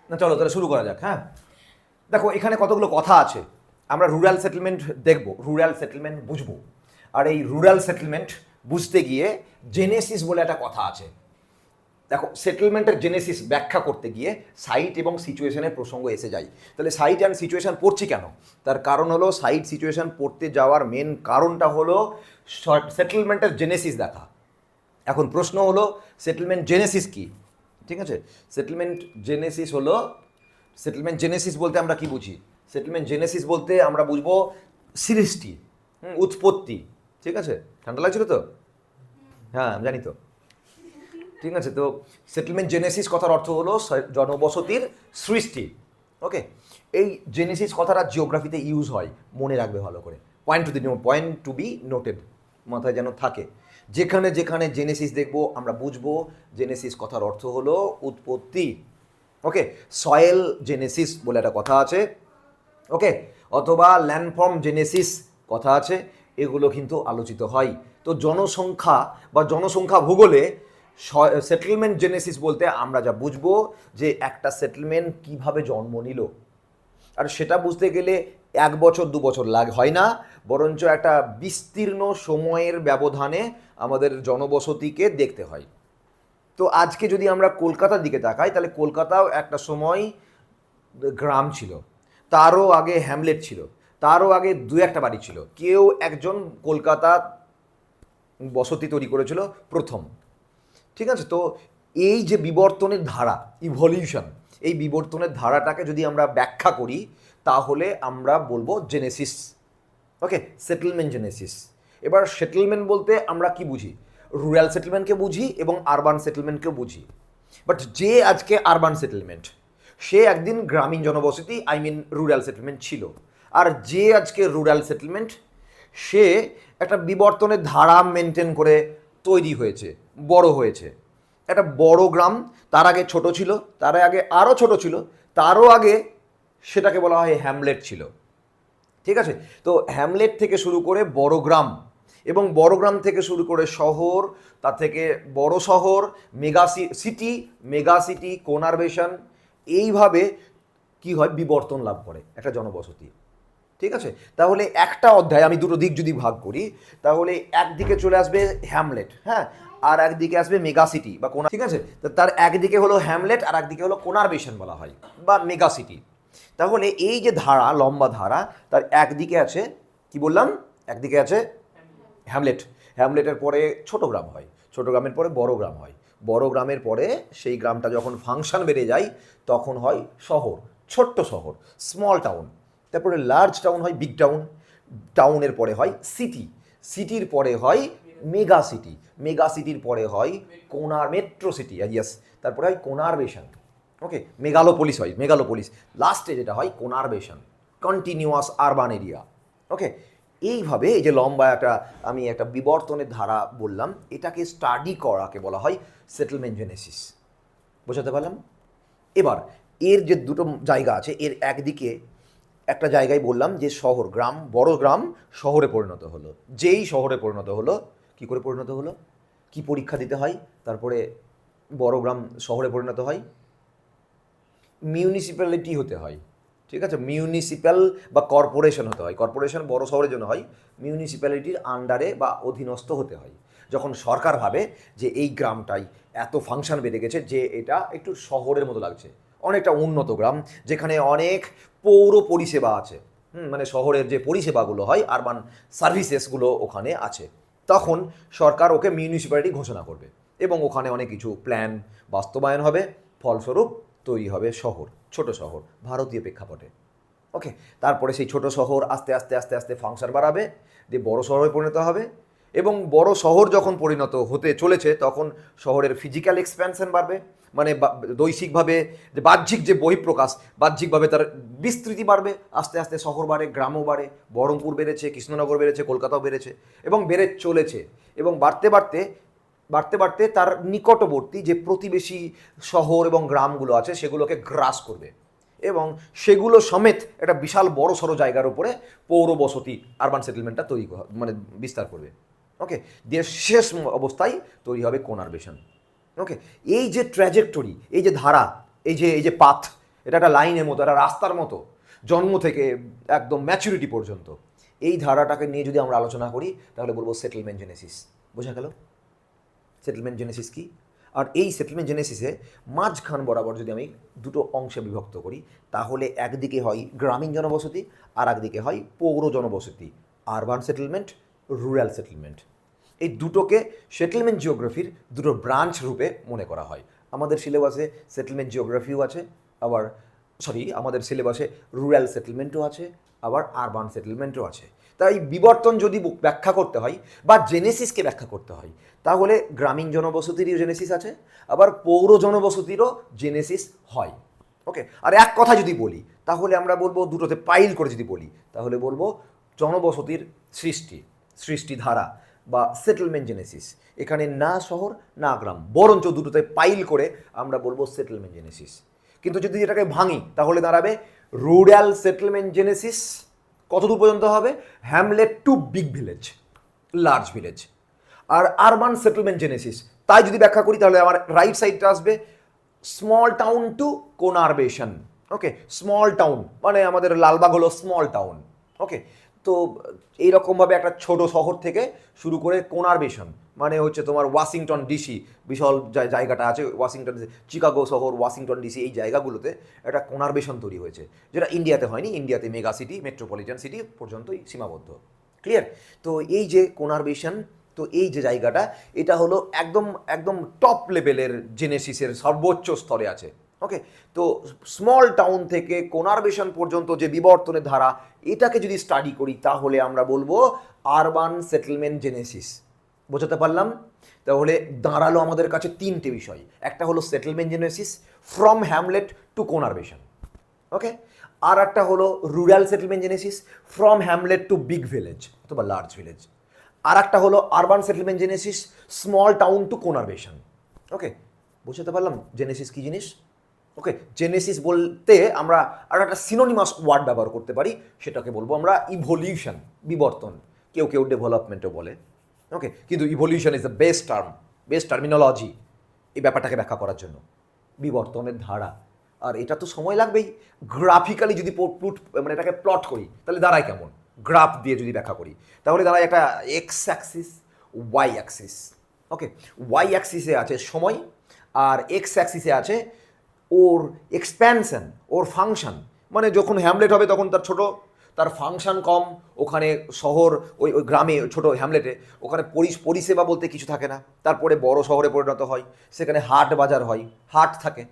না চলো তাহলে শুরু করা যাক। হ্যাঁ, দেখো এখানে কতগুলো কথা আছে। আমরা রুরাল সেটেলমেন্ট দেখব, রুরাল সেটেলমেন্ট বুঝবো। আর এই রুরাল সেটেলমেন্ট বুঝতে গিয়ে জেনেসিস বলে একটা কথা আছে। দেখো সেটেলমেন্টের জেনেসিস ব্যাখ্যা করতে গিয়ে সাইট এবং সিচুয়েশনের প্রসঙ্গ এসে যায়। তাহলে সাইট অ্যান্ড সিচুয়েশন পড়ছি কেন? তার কারণ হলো সাইট সিচুয়েশন পড়তে যাওয়ার মেন কারণটা হলো সেটেলমেন্টের জেনেসিস দেখা। এখন প্রশ্ন হলো সেটেলমেন্ট জেনেসিস কি? ঠিক আছে, সেটেলমেন্ট জেনেসিস হলো, সেটেলমেন্ট জেনেসিস বলতে আমরা কি বুঝি? সেটেলমেন্ট জেনেসিস বলতে আমরা বুঝবো সৃষ্টি, উৎপত্তি। ঠিক আছে, ঠান্ডা লাগছিল তো? হ্যাঁ আমি জানি তো। ঠিক আছে, তো সেটেলমেন্ট জেনেসিস কথার অর্থ হলো জনবসতির সৃষ্টি। ওকে, এই জেনেসিস কথাটা জিওগ্রাফিতে ইউজ হয়, মনে রাখবে ভালো করে। পয়েন্ট টু বি নোটেড, মাথায় যেন থাকে। যেখানে যেখানে জেনেসিস দেখবো আমরা বুঝবো জেনেসিস কথার অর্থ হলো উৎপত্তি। ওকে, সয়েল জেনেসিস বলে একটা কথা আছে। ওকে, অথবা ল্যান্ডফর্ম জেনেসিস কথা আছে, এগুলো কিন্তু আলোচিত হয়। তো জনসংখ্যা বা জনসংখ্যা ভূগোলে সেটেলমেন্ট জেনেসিস বলতে আমরা যা বুঝবো যে একটা সেটেলমেন্ট কিভাবে জন্ম নিল। আর সেটা বুঝতে গেলে 1 বছর 2 বছর হয় না, বরঞ্চ একটা বিস্তীর্ণ সময়ের ব্যবধানে আমাদের জনবসতিকে দেখতে হয়। তো আজকে যদি আমরা কলকাতার দিকে তাকাই, তাহলে কলকাতাও একটা সময় গ্রাম ছিল, তারও আগে হ্যামলেট ছিল, তারও আগে 2-1টা বাড়ি ছিল। কেউ একজন কলকাতা বসতি তৈরি করেছিল প্রথম। ঠিক আছে, তো এই যে বিবর্তনের ধারা, ইভলিউশন, এই বিবর্তনের ধারাটাকে যদি আমরা ব্যাখ্যা করি তাহলে আমরা বলবো জেনেসিস। ওকে, সেটেলমেন্ট জেনেসিস। এবার সেটেলমেন্ট বলতে আমরা কি বুঝি? রুরাল সেটেলমেন্টকে বুঝি এবং আরবান সেটেলমেন্টকেও বুঝি। বাট যে আজকে আরবান সেটেলমেন্ট, সে একদিন গ্রামীণ জনবসতি, আই মিন রুরাল সেটেলমেন্ট ছিল। আর যে আজকে রুরাল সেটেলমেন্ট, সে একটা বিবর্তনের ধারা মেনটেন করে তৈরি হয়েছে, বড় হয়েছে। একটা বড় গ্রাম, তার আগে ছোট ছিল, তার আগে আরও ছোট ছিল, তারও আগে সেটাকে বলা হয় হ্যামলেট ছিল। ঠিক আছে, তো হ্যামলেট থেকে শুরু করে বড় গ্রাম, এবং বড় গ্রাম থেকে শুরু করে শহর, তার থেকে বড় শহর, মেগা সিটি, কোনারভেশন, এইভাবে কি হয় বিবর্তন লাভ করে একটা জনবসতি। ঠিক আছে, তাহলে একটা অধ্যায় আমি দুটো দিক যদি ভাগ করি, তাহলে একদিকে চলে আসবে হ্যামলেট, হ্যাঁ, আর একদিকে আসবে মেগা সিটি বা কোনা। ঠিক আছে, তো তার একদিকে হলো হ্যামলেট আর একদিকে হলো কোনারভেশন বলা হয় বা মেগা সিটি। তাহলে এই যে ধারা, লম্বা ধারা, তার একদিকে আছে কি বললাম, একদিকে আছে হ্যামলেট, হ্যামলেটের পরে ছোট গ্রাম হয়, ছোট গ্রামের পরে বড় গ্রাম হয়, বড় গ্রামের পরে সেই গ্রামটা যখন ফাংশন বেড়ে যায় তখন হয় শহর, ছোট্ট শহর, স্মল টাউন। তারপরে লার্জ টাউন হয়, বিগ টাউন, টাউনের পরে হয় সিটি, সিটির পরে হয় মেগা সিটি, মেগা সিটির পরে হয় মেট্রো সিটি, ইয়েস, তারপরে হয় কোনারভেশন। ওকে, মেগালোপলিস হয়, মেগালোপলিস, লাস্টে যেটা হয় কোনারভেশন, কন্টিনিউয়াস আরবান এরিয়া। ওকে, এইভাবে এই যে লম্বা আমি একটা বিবর্তনের ধারা বললাম, এটাকে স্টাডি করাকে বলা হয় সেটেলমেন্ট জেনেসিস। বোঝাতে পারলাম? এবার এর যে দুটো জায়গা আছে, এর একদিকে একটা জায়গায় বললাম যে শহর, গ্রাম, বড় গ্রাম শহরে পরিণত হলো। যেই শহরে পরিণত হলো, কি করে পরিণত হলো, কি পরীক্ষা দিতে হয় তারপরে বড় গ্রাম শহরে পরিণত হয়? মিউনিসিপ্যালিটি হতে হয়। ঠিক আছে, মিউনিসিপ্যাল বা কর্পোরেশন হতে হয়। কর্পোরেশন বড় শহরের জন্য হয়, মিউনিসিপ্যালিটির আন্ডারে বা অধীনস্থ হতে হয়। যখন সরকার ভাবে যে এই গ্রামটাই এত ফাংশন বেড়ে গেছে যে এটা একটু শহরের মতো লাগছে, অনেকটা উন্নত গ্রাম, যেখানে অনেক পৌর পরিষেবা আছে, মানে শহরের যে পরিষেবাগুলো হয়, আরবান সার্ভিসেসগুলো ওখানে আছে, তখন সরকার ওকে মিউনিসিপ্যালিটি ঘোষণা করবে এবং ওখানে অনেক কিছু প্ল্যান বাস্তবায়ন হবে, ফলস্বরূপ তৈরি হবে শহর, ছোট শহর ভারতীয় প্রেক্ষাপটে। ওকে, তারপরে সেই ছোট শহর আস্তে আস্তে আস্তে আস্তে ফাংশন বাড়াবে, দিয়ে বড় শহরে পরিণত হবে, এবং বড় শহর যখন পরিণত হতে চলেছে তখন শহরের ফিজিক্যাল এক্সপ্যানশন বাড়বে, মানে দৈহিকভাবে যে বাহ্যিক যে বহিঃপ্রকাশ, বাহ্যিকভাবে তার বিস্তৃতি বাড়বে, আস্তে আস্তে শহর বাড়ে, গ্রামও বাড়ে, বহরমপুর বেড়েছে, কৃষ্ণনগর বেড়েছে, কলকাতাও বেড়েছে, এবং বেড়ে চলেছে, এবং বাড়তে বাড়তে বাড়তে বাড়তে তার নিকটবর্তী যে প্রতিবেশী শহর এবং গ্রামগুলো আছে সেগুলোকে গ্রাস করবে, এবং সেগুলো সমেত একটা বিশাল বড় সড়ো জায়গার উপরে পৌর বসতি, আরবান সেটেলমেন্টটা তৈরি মানে বিস্তার করবে। ওকে, দিয়ে শেষ অবস্থায় তৈরি হবে কোনারভেশন। ওকে, এই যে ট্র্যাজেক্টরি, এই যে ধারা, এই যে পাথ, এটা একটা লাইনের মতো, একটা রাস্তার মতো, জন্ম থেকে একদম ম্যাচুরিটি পর্যন্ত। এই ধারাটাকে নিয়ে যদি আমরা আলোচনা করি তাহলে বলবো সেটেলমেন্ট জেনেসিস। বোঝা গেল সেটেলমেন্ট জেনেসিস কি? আর এই সেটেলমেন্ট জেনেসিসে মাঝখান বরাবর যদি আমি দুটো অংশে বিভক্ত করি তাহলে একদিকে হয় গ্রামীণ জনবসতি আর একদিকে হয় পৌর জনবসতি, আরবান সেটেলমেন্ট, রুরাল সেটেলমেন্ট। এই দুটোকে সেটেলমেন্ট জিওগ্রাফির দুটো ব্রাঞ্চ রূপে মনে করা হয়। আমাদের সিলেবাসে সেটেলমেন্ট জিওগ্রাফিও আছে, আবার আমাদের সিলেবাসে রুরাল সেটেলমেন্টও আছে, আবার আরবান সেটেলমেন্টও আছে। তাই বিবর্তন যদি ব্যাখ্যা করতে হয় বা জেনেসিসকে ব্যাখ্যা করতে হয় তাহলে গ্রামীণ জনবসতিরও জেনেসিস আছে, আবার পৌর জনবসতিরও জেনেসিস হয়। ওকে, আর এক কথা যদি বলি তাহলে আমরা বলবো, দুটোতে পাইল করে যদি বলি তাহলে বলবো জনবসতির সৃষ্টিধারা বা সেটেলমেন্ট জেনেসিস। এখানে না শহর না গ্রাম, বরঞ্চ দুটোতে পাইল করে আমরা বলবো সেটেলমেন্ট জেনেসিস। কিন্তু যদি এটাকে ভাঙি তাহলে দাঁড়াবে রুরাল সেটেলমেন্ট জেনেসিস। কতদূর পর্যন্ত হবে? Hamlet to big village, large village. আর আরবান সেটেলমেন্ট জেনেসিস তাই যদি ব্যাখ্যা করি তাহলে আমার রাইট সাইডটা আসবে small town to conurbation. Okay, small town মানে আমাদের লালবাগ হলো স্মল টাউন। ওকে, তো এইরকমভাবে একটা ছোট শহর থেকে শুরু করে কোনারবেশন মানে হচ্ছে তোমার ওয়াশিংটন ডিসি, বিশাল জায়গাটা আছে ওয়াশিংটন, চিকাগো শহর, ওয়াশিংটন ডিসি, এই জায়গাগুলোতে একটা কোনারবেশন তৈরি হয়েছে, যেটা ইন্ডিয়াতে হয়নি। ইন্ডিয়াতে মেগা সিটি, মেট্রোপলিটন সিটি পর্যন্তই সীমাবদ্ধ। ক্লিয়ার? তো এই যে কোনারবেশন, তো এই যে জায়গাটা, এটা হলো একদম একদম টপ লেভেলের জেনেসিসের সর্বোচ্চ স্তরে আছে। ওকে, তো স্মল টাউন থেকে কোনারবেশন পর্যন্ত যে বিবর্তনের ধারা, এটাকে যদি স্টাডি করি তাহলে আমরা বলবো আরবান সেটেলমেন্ট জেনেসিস। বোঝাতে পারলাম? তাহলে দাঁড়ালো আমাদের কাছে তিনটে বিষয়। একটা হলো settlement genesis from hamlet to conurbation. Okay, আর একটা হলো rural settlement genesis from hamlet to big village অথবা লার্জ ভিলেজ। আর একটা হলো urban settlement genesis small town to conurbation. Okay, বুঝতে পারলাম জেনেসিস কী জিনিস? ওকে, জেনেসিস বলতে আমরা আর একটা সিনোনিমাস ওয়ার্ড ব্যবহার করতে পারি, সেটাকে বলবো আমরা ইভলিউশন, বিবর্তন। কেউ কেউ ডেভেলপমেন্টও বলে। ওকে, কিন্তু evolution is the best terminology এই ব্যাপারটাকে ব্যাখ্যা করার জন্য, বিবর্তনের ধারা। আর এটা তো সময় লাগবেই। গ্রাফিক্যালি যদি মানে এটাকে প্লট করি তাহলে দাঁড়ায় কেমন? গ্রাফ দিয়ে যদি ব্যাখ্যা করি তাহলে দাঁড়ায় একটা এক্স অ্যাক্সিস, ওয়াই অ্যাক্সিস। ওকে, ওয়াই অ্যাক্সিসে আছে সময় আর এক্স অ্যাক্সিসে আছে ওর এক্সপ্যানশন, ওর ফাংশন। মানে যখন হ্যামলেট হবে তখন তার ছোট, তার ফাংশন কম। ওখানে শহর, ওই ওই গ্রামে ছোট হ্যামলেটে ওখানে পরিষেবা বলতে কিছু থাকে না। তারপরে বড় শহরে পরিণত হয়, সেখানে হাট বাজার হয়, হাট থাকে।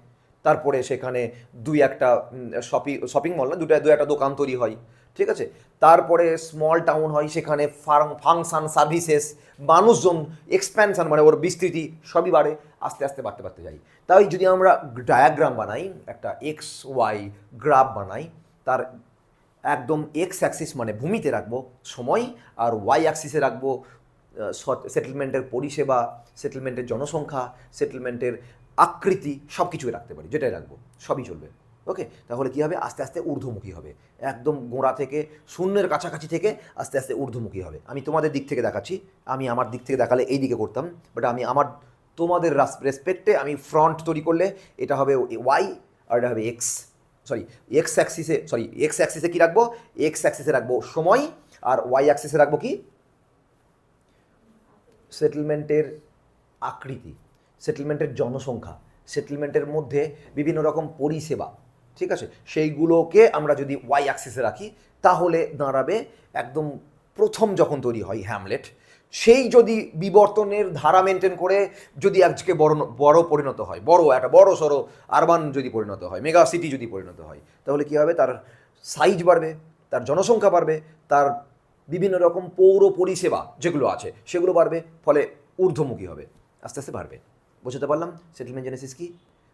তারপরে সেখানে দুই একটা শপিং মল না, দু একটা দোকান তৈরি হয়। ঠিক আছে, তারপরে স্মল টাউন হয়, সেখানে ফাংশন, সার্ভিসেস, মানুষজন, এক্সপ্যানশন মানে ওর বিস্তৃতি সবই বাড়ে, আস্তে আস্তে বাড়তে বাড়তে যাই। তাই যদি আমরা ডায়াগ্রাম বানাই, একটা এক্স ওয়াই গ্রাফ বানাই, তার একদম এক্স অ্যাক্সিস মানে ভূমিতে রাখবো সময়, আর ওয়াই অ্যাক্সিসে রাখবো সেটেলমেন্টের পরিষেবা, সেটেলমেন্টের জনসংখ্যা, সেটেলমেন্টের আকৃতি, সব কিছুই রাখতে পারি, যেটাই রাখবো সবই চলবে। ওকে, তাহলে কী হবে? আস্তে আস্তে ঊর্ধ্বমুখী হবে, একদম গোড়া থেকে শূন্যের কাছাকাছি থেকে আস্তে আস্তে ঊর্ধ্বমুখী হবে। আমি তোমাদের দিক থেকে দেখাচ্ছি, আমি আমার দিক থেকে দেখালে এই দিকে করতাম, বাট আমি আমার তোমাদের রেসপেক্টে আমি ফ্রন্ট তৈরি করলে এটা হবে ওয়াই আর এটা হবে এক্স। এক্স অ্যাক্সিসে কী রাখবো? এক্স অ্যাক্সিসে রাখবো সময়, আর ওয়াই অ্যাক্সিসে রাখবো কি? সেটেলমেন্টের আকৃতি, সেটেলমেন্টের জনসংখ্যা, সেটেলমেন্টের মধ্যে বিভিন্ন রকম পরিষেবা। ঠিক আছে, সেইগুলোকে আমরা যদি ওয়াই অ্যাক্সিসে রাখি তাহলে দাঁড়াবে একদম প্রথম যখন তৈরি হয় হ্যামলেট, সেই যদি বিবর্তনের ধারা মেনটেন করে যদি আজকে বড় পরিণত হয়, একটা বড় সড়ো আরবান যদি পরিণত হয়, মেগা সিটি যদি পরিণত হয়, তাহলে কী হবে? তার সাইজ বাড়বে, তার জনসংখ্যা বাড়বে, তার বিভিন্ন রকম পৌর পরিষেবা যেগুলো আছে সেগুলো বাড়বে, ফলে ঊর্ধ্বমুখী হবে, আস্তে আস্তে বাড়বে। বুঝতে পারলাম সেটেলমেন্ট জেনেসিস কি?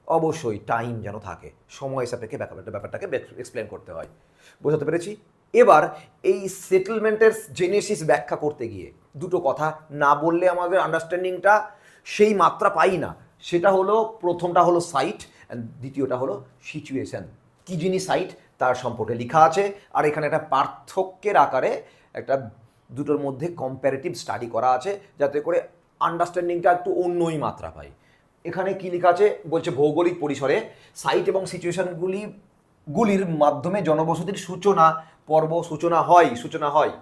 অবশ্যই টাইম যেন থাকে, সময় সাপেক্ষে ব্যাপারটাকে এক্সপ্লেন করতে হয়। বোঝাতে পেরেছি? এবার এই সেটেলমেন্টের জেনেসিস ব্যাখ্যা করতে গিয়ে দুটো কথা না বললে আমাদের আন্ডারস্ট্যান্ডিংটা সেই মাত্রা পাই না। সেটা হলো, প্রথমটা হলো সাইট, অ্যান্ড দ্বিতীয়টা হলো সিচুয়েশন। কী জিনিস সাইট তার সম্পর্কে লেখা আছে, আর এখানে একটা পার্থক্যের আকারে একটা দুটোর মধ্যে কম্প্যারেটিভ স্টাডি করা আছে, যাতে করে আন্ডারস্ট্যান্ডিংটা একটু অন্যই মাত্রা পায়। এখানে কী লেখা আছে? বলছে ভৌগোলিক পরিসরে সাইট এবং সিচুয়েশনগুলি গুলির মাধ্যমে জনবসতির সূচনা হয়,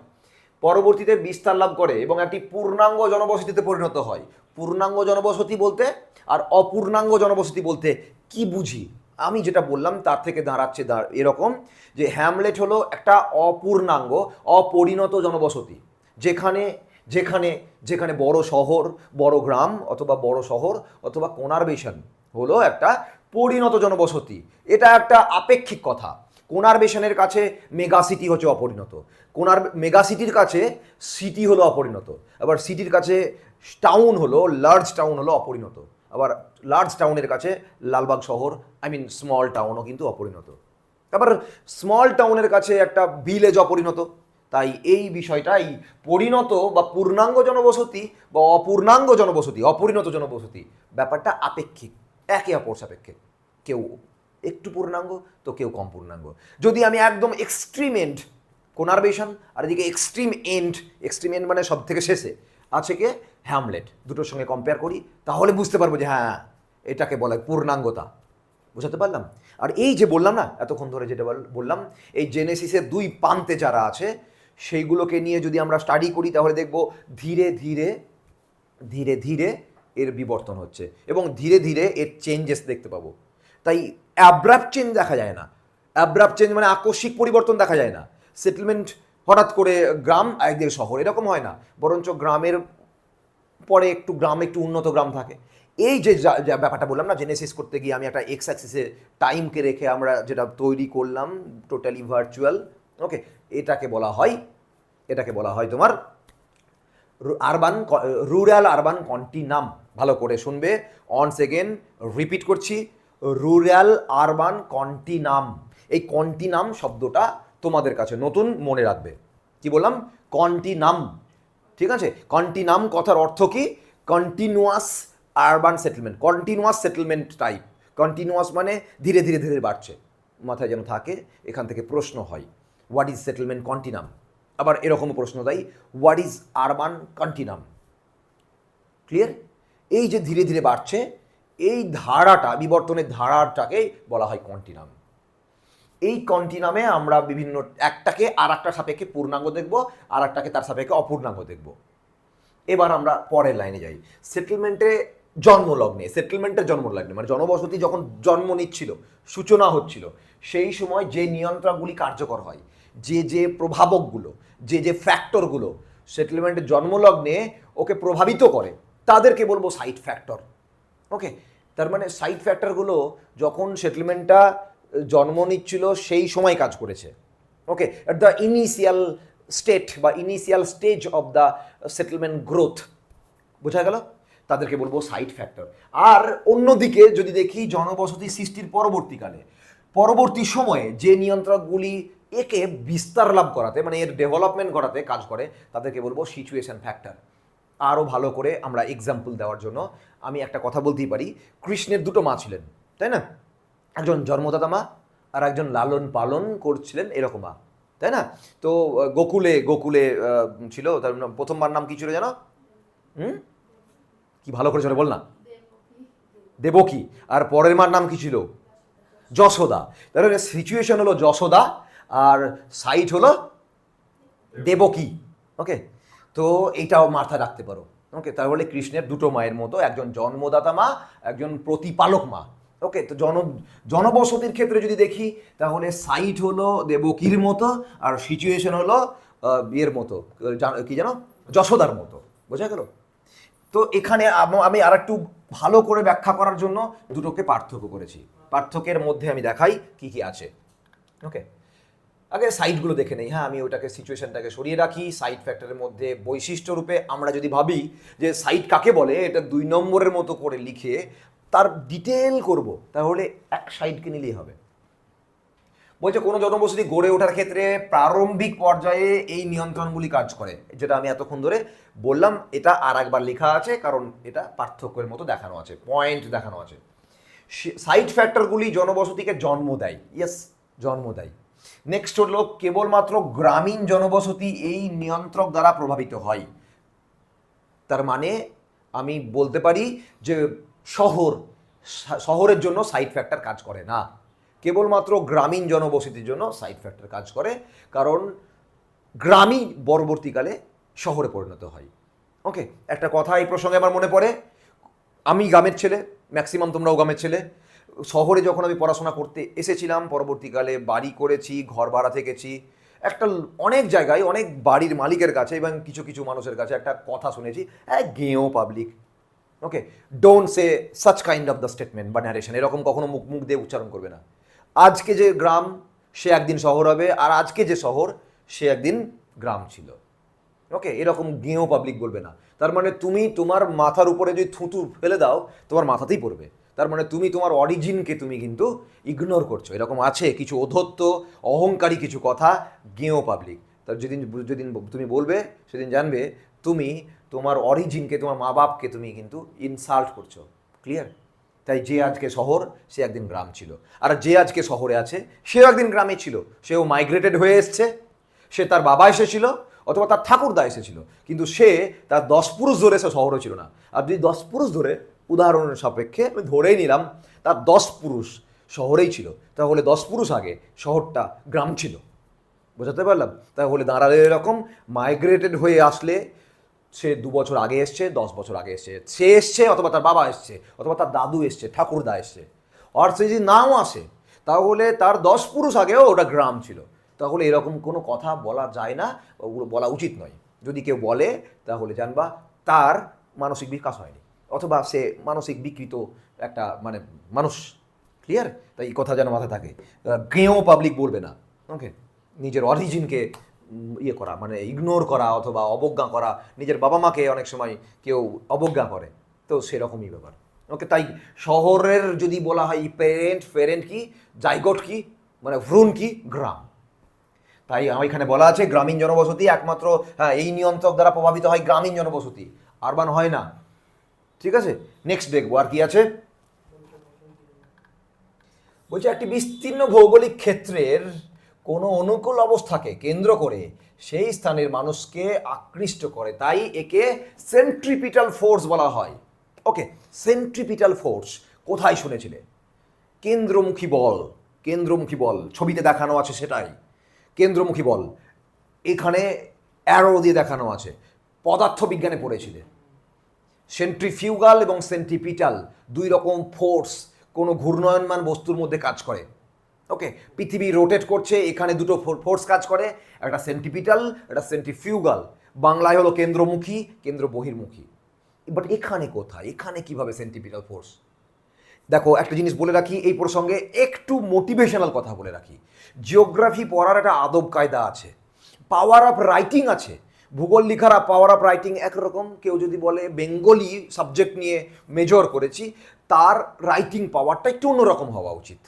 পরবর্তীতে বিস্তার লাভ করে এবং একটি পূর্ণাঙ্গ জনবসতিতে পরিণত হয়। পূর্ণাঙ্গ জনবসতি বলতে আর অপূর্ণাঙ্গ জনবসতি বলতে কি বুঝি? আমি যেটা বললাম তার থেকে দাঁড়াচ্ছে এরকম যে হ্যামলেট হলো একটা অপূর্ণাঙ্গ অপরিণত জনবসতি, যেখানে যেখানে যেখানে বড় শহর, বড় গ্রাম অথবা বড় শহর অথবা কোনারবেশন হলো একটা পরিণত জনবসতি। এটা একটা আপেক্ষিক কথা। কোনারবেশনের কাছে মেগা সিটি হচ্ছে অপরিণত, মেগা সিটির কাছে সিটি হলো অপরিণত, আবার সিটির কাছে টাউন হলো, লার্জ টাউন হলো অপরিণত, আবার লার্জ টাউনের কাছে লালবাগ শহর স্মল টাউনও কিন্তু অপরিণত, আবার স্মল টাউনের কাছে একটা ভিলেজ অপরিণত। তাই এই বিষয়টাই পরিণত বা পূর্ণাঙ্গ জনবসতি বা অপূর্ণাঙ্গ জনবসতি, অপরিণত জনবসতি, ব্যাপারটা আপেক্ষিক, একে অপর সাপেক্ষে। কেউ একটু পূর্ণাঙ্গ তো কেউ কম পূর্ণাঙ্গ। যদি আমি একদম এক্সট্রিম এন্ড কোনারবেশন আর এদিকে এক্সট্রিম এন্ড মানে সব থেকে শেষে আছে কে হ্যামলেট, দুটোর সঙ্গে কম্পেয়ার করি, তাহলে বুঝতে পারবো যে হ্যাঁ এটাকে বলা হয় পূর্ণাঙ্গতা। বুঝাতে পারলাম? আর এই যে বললাম না এতক্ষণ ধরে যেটা বললাম, এই জেনেসিসের দুই প্রান্তে যারা আছে সেইগুলোকে নিয়ে যদি আমরা স্টাডি করি তাহলে দেখব ধীরে ধীরে ধীরে ধীরে এর বিবর্তন হচ্ছে এবং ধীরে ধীরে এর চেঞ্জেস দেখতে পাবো। তাই অ্যাব্রাপ্ট চেঞ্জ দেখা যায় না। অ্যাব্রাপ্ট চেঞ্জ মানে আকস্মিক পরিবর্তন দেখা যায় না। সেটেলমেন্ট হঠাৎ করে গ্রাম একদিকে শহর এরকম হয় না, বরঞ্চ গ্রামের পরে একটু উন্নত গ্রাম থাকে। এই যে ব্যাপারটা বললাম না, জেনেসিস করতে গিয়ে আমি একটা এক্স অ্যাক্সিসে টাইমকে রেখে আমরা যেটা তৈরি করলাম টোটালি ভার্চুয়াল, ওকে, এটাকে বলা হয় তোমার রুরাল আরবান কন্টিনাম। ভালো করে শুনবে, অনস এগেন রিপিট করছি, রুরাল আরবান কন্টিনাম। এই কন্টিনাম শব্দটা তোমাদের কাছে নতুন, মনে রাখবে। কি বললাম? কন্টিনাম, ঠিক আছে? কন্টিনাম কথার অর্থ কি? Continuous urban settlement, continuous settlement type. Continuous মানে ধীরে ধীরে ধীরে বাড়ছে, মাথায় যেন থাকে। এখান থেকে প্রশ্ন হয় হোয়াট ইজ সেটেলমেন্ট কন্টিনাম, আবার এরকম প্রশ্ন দেয় হোয়াট ইজ আরবান কন্টিনাম। ক্লিয়ার? এই যে ধীরে ধীরে বাড়ছে এই ধারাটা, বিবর্তনের ধারাটাকে বলা হয় কন্টিনাম। এই কন্টিনামে আমরা বিভিন্ন একটাকে আর একটা সাপেক্ষে পূর্ণাঙ্গ দেখব, আর একটাকে তার সাপেক্ষে অপূর্ণাঙ্গ দেখব। এবার আমরা পরের লাইনে যাই, সেটেলমেন্টের জন্মলগ্নে মানে জনবসতি যখন জন্ম নিচ্ছিল, সূচনা হচ্ছিল, সেই সময় যে নিয়ন্ত্রকগুলি কার্যকর হয়, যে প্রভাবকগুলো, যে ফ্যাক্টরগুলো সেটেলমেন্টের জন্মলগ্নে ওকে প্রভাবিত করে, তাদেরকে বলবো সাইড ফ্যাক্টর। ওকে, তার মানে সাইড ফ্যাক্টরগুলো যখন সেটেলমেন্টটা জন্ম নিচ্ছিল সেই সময় কাজ করেছে। ওকে, অ্যাট দ্য ইনিশিয়াল স্টেট বা initial stage of the settlement growth, বোঝা গেল? তাদেরকে বলবো সাইড ফ্যাক্টর। আর অন্যদিকে যদি দেখি জনবসতি সৃষ্টির পরবর্তী সময়ে যে নিয়ন্ত্রকগুলি একে বিস্তার লাভ করাতে মানে এর ডেভেলপমেন্ট করাতে কাজ করে, তাদেরকে বলবো সিচুয়েশন ফ্যাক্টর। আরও ভালো করে আমরা এক্সাম্পল দেওয়ার জন্য আমি একটা কথা বলতেই পারি, কৃষ্ণের দুটো মা ছিলেন, তাই না? একজন জন্মদাতা মা আর একজন লালন পালন করছিলেন এরকম মা, তাই না? তো গোকুলে ছিল, তার প্রথম মার নাম কি ছিল জানো? কি ভালো করে চলে বল না। দেবকী। আর পরের মার নাম কি ছিল? যশোদা। তাহলে সিচুয়েশন হলো যশোদা আর সাইট হলো দেবকী। ওকে, তো এইটাও মাথায় রাখতে পারো। ওকে, তাহলে কৃষ্ণের দুটো মায়ের মতো, একজন জন্মদাতা মা, একজন প্রতিপালক মা। ওকে, তো জনবসতির ক্ষেত্রে যদি দেখি তাহলে সাইট হলো দেবকীর মতো আর সিচুয়েশন হলো ইয়ের মতো, কি জানো, যশোদার মতো। বোঝা গেল? তো এখানে আমি আর একটু ভালো করে ব্যাখ্যা করার জন্য দুটোকে পার্থক্য করেছি। পার্থক্যের মধ্যে আমি দেখাই কি কি আছে। ওকে, আগে সাইডগুলো দেখে নেই। হ্যাঁ, আমি ওটাকে সিচুয়েশনটাকে সরিয়ে রাখি। সাইড ফ্যাক্টরের মধ্যে বৈশিষ্ট্য রূপে আমরা যদি ভাবি যে সাইড কাকে বলে, এটা 2 নম্বরের মতো করে লিখে তার ডিটেল করব, তাহলে এক সাইডকে নিলেই হবে। বলছে কোনো জনবসতি গড়ে ওঠার ক্ষেত্রে প্রারম্ভিক পর্যায়ে এই নিয়ন্ত্রণগুলি কাজ করে, যেটা আমি এতক্ষণ ধরে বললাম। এটা আর একবার লেখা আছে কারণ এটা পার্থক্যের মতো দেখানো আছে, পয়েন্ট দেখানো আছে। সাইড ফ্যাক্টরগুলি জনবসতিকে জন্ম দেয়, ইয়েস, জন্ম দেয়। নেক্সট হলো কেবলমাত্র গ্রামীণ জনবসতি এই নিয়ন্ত্রক দ্বারা প্রভাবিত হয়। তার মানে আমি বলতে পারি যে শহরের জন্য সাইড ফ্যাক্টর কাজ করে না। কেবলমাত্র গ্রামীণ জনবসতির জন্য সাইড ফ্যাক্টর কাজ করে, কারণ গ্রামই পরবর্তীকালে শহরে পরিণত হয়। ওকে, একটা কথা এই প্রসঙ্গে আমার মনে পড়ে, আমি গ্রামের ছেলে, ম্যাক্সিমাম তোমরাও গ্রামের ছেলে। শহরে যখন আমি পড়াশোনা করতে এসেছিলাম, পরবর্তীকালে বাড়ি করেছি, ঘর ভাড়া থেকেছি, একটা অনেক জায়গায় অনেক বাড়ির মালিকের কাছে এবং কিছু কিছু মানুষের কাছে একটা কথা শুনেছি, গেঁয়ো public. Okay, don't say such kind of the statement বা ন্যারেশন, এরকম কখনো মুখ মুখ দিয়ে উচ্চারণ করবে না। আজকে যে গ্রাম সে একদিন শহর হবে, আর আজকে যে শহর সে একদিন গ্রাম ছিল। ওকে, এরকম গেঁয়ো পাবলিক বলবে না। তার মানে তুমি তোমার মাথার উপরে যদি থুতু ফেলে দাও তোমার মাথাতেই পড়বে, তার মানে তুমি তোমার অরিজিনকে তুমি কিন্তু ইগনোর করছো। এরকম আছে কিছু অধত্ত অহংকারী কিছু কথা, গেঁয়ো পাবলিক। তার যেদিন যেদিন তুমি বলবে সেদিন জানবে তুমি তোমার অরিজিনকে, তোমার মা বাপকে তুমি কিন্তু ইনসাল্ট করছো। ক্লিয়ার? তাই যে আজকে শহর সে একদিন গ্রাম ছিল, আর যে আজকে শহরে আছে সেও একদিন গ্রামে ছিল। সেও মাইগ্রেটেড হয়ে এসছে, সে তার বাবা এসেছিল অথবা তার ঠাকুরদা এসেছিল, কিন্তু সে তার 10 পুরুষ ধরে সে শহরে ছিল না। আর যদি 10 পুরুষ ধরে, উদাহরণের সাপেক্ষে আমি ধরেই নিলাম তার 10 পুরুষ শহরেই ছিল, তাহলে 10 পুরুষ আগে শহরটা গ্রাম ছিল। বোঝাতে পারলাম? তাহলে দাঁড়ালে এরকম মাইগ্রেটেড হয়ে আসলে সে 2 বছর আগে এসছে, 10 বছর আগে এসছে, সে এসছে অথবা তার বাবা এসছে অথবা তার দাদু এসছে, ঠাকুরদা এসছে। আর সে যদি নাও আসে তাহলে তার 10 পুরুষ আগেও ওটা গ্রাম ছিল। তাহলে এরকম কোনো কথা বলা যায় না, ওগুলো বলা উচিত নয়। যদি কেউ বলে তাহলে জানবা তার মানসিক বিকাশ হয়নি, অথবা সে মানসিক বিকৃত একটা মানে মানুষ। ক্লিয়ার? তাই এই কথা যেন মাথায় থাকে, গেঁয়ো পাবলিক বলবে না। ওকে, নিজের অরিজিনকে ইয়ে করা মানে ইগনোর করা অথবা অবজ্ঞা করা, নিজের বাবা মাকে অনেক সময় কেউ অবজ্ঞা করে, তো সেরকমই ব্যাপার। ওকে, তাই শহরের যদি বলা হয় প্যারেন্ট কি, জাইগোট কি, মানে ভ্রূণ কি, গ্রাম। তাই আমার এখানে বলা আছে গ্রামীণ জনবসতি একমাত্র, হ্যাঁ, এই নিয়ন্ত্রক দ্বারা প্রভাবিত হয় গ্রামীণ জনবসতি, আরবান হয় না। ঠিক আছে, নেক্সট দেখবো আর কি আছে। বলছে একটি বিস্তীর্ণ ভৌগোলিক ক্ষেত্রের কোনো অনুকূল অবস্থাকে কেন্দ্র করে সেই স্থানের মানুষকে আকৃষ্ট করে, তাই একে সেন্ট্রিপিটাল ফোর্স বলা হয়। ওকে, সেন্ট্রিপিটাল ফোর্স কোথায় শুনেছিলে? কেন্দ্রমুখী বল, কেন্দ্রমুখী বল ছবিতে দেখানো আছে, সেটাই কেন্দ্রমুখী বল। এখানে অ্যারো দিয়ে দেখানো আছে, পদার্থবিজ্ঞানে পড়েছিলে। সেন্ট্রিফিউগাল এবং সেন্ট্রিপিটাল দুই রকম ফোর্স কোনো ঘূর্ণয়নমান বস্তুর মধ্যে কাজ করে। ওকে, পৃথিবী রোটেট করছে, এখানে দুটো ফোর্স কাজ করে, একটা সেন্ট্রিপিটাল, একটা সেন্ট্রিফিউগাল। বাংলায় হলো কেন্দ্রমুখী, কেন্দ্র বহির্মুখী। বাট এখানে কোথায়, এখানে কিভাবে সেন্ট্রিপিটাল ফোর্স? দেখো একটা জিনিস বলে রাখি এই প্রসঙ্গে, একটু মোটিভেশনাল কথা বলে রাখি। জিওগ্রাফি পড়ার একটা আদব কায়দা আছে, পাওয়ার অফ রাইটিং আছে। ভূগোল লিখার পাওয়ার অফ রাইটিং একরকম, কেউ যদি বলে বেঙ্গলি সাবজেক্ট নিয়ে মেজর করেছি, তার রাইটিং পাওয়ারটা একটু অন্যরকম হওয়া উচিত।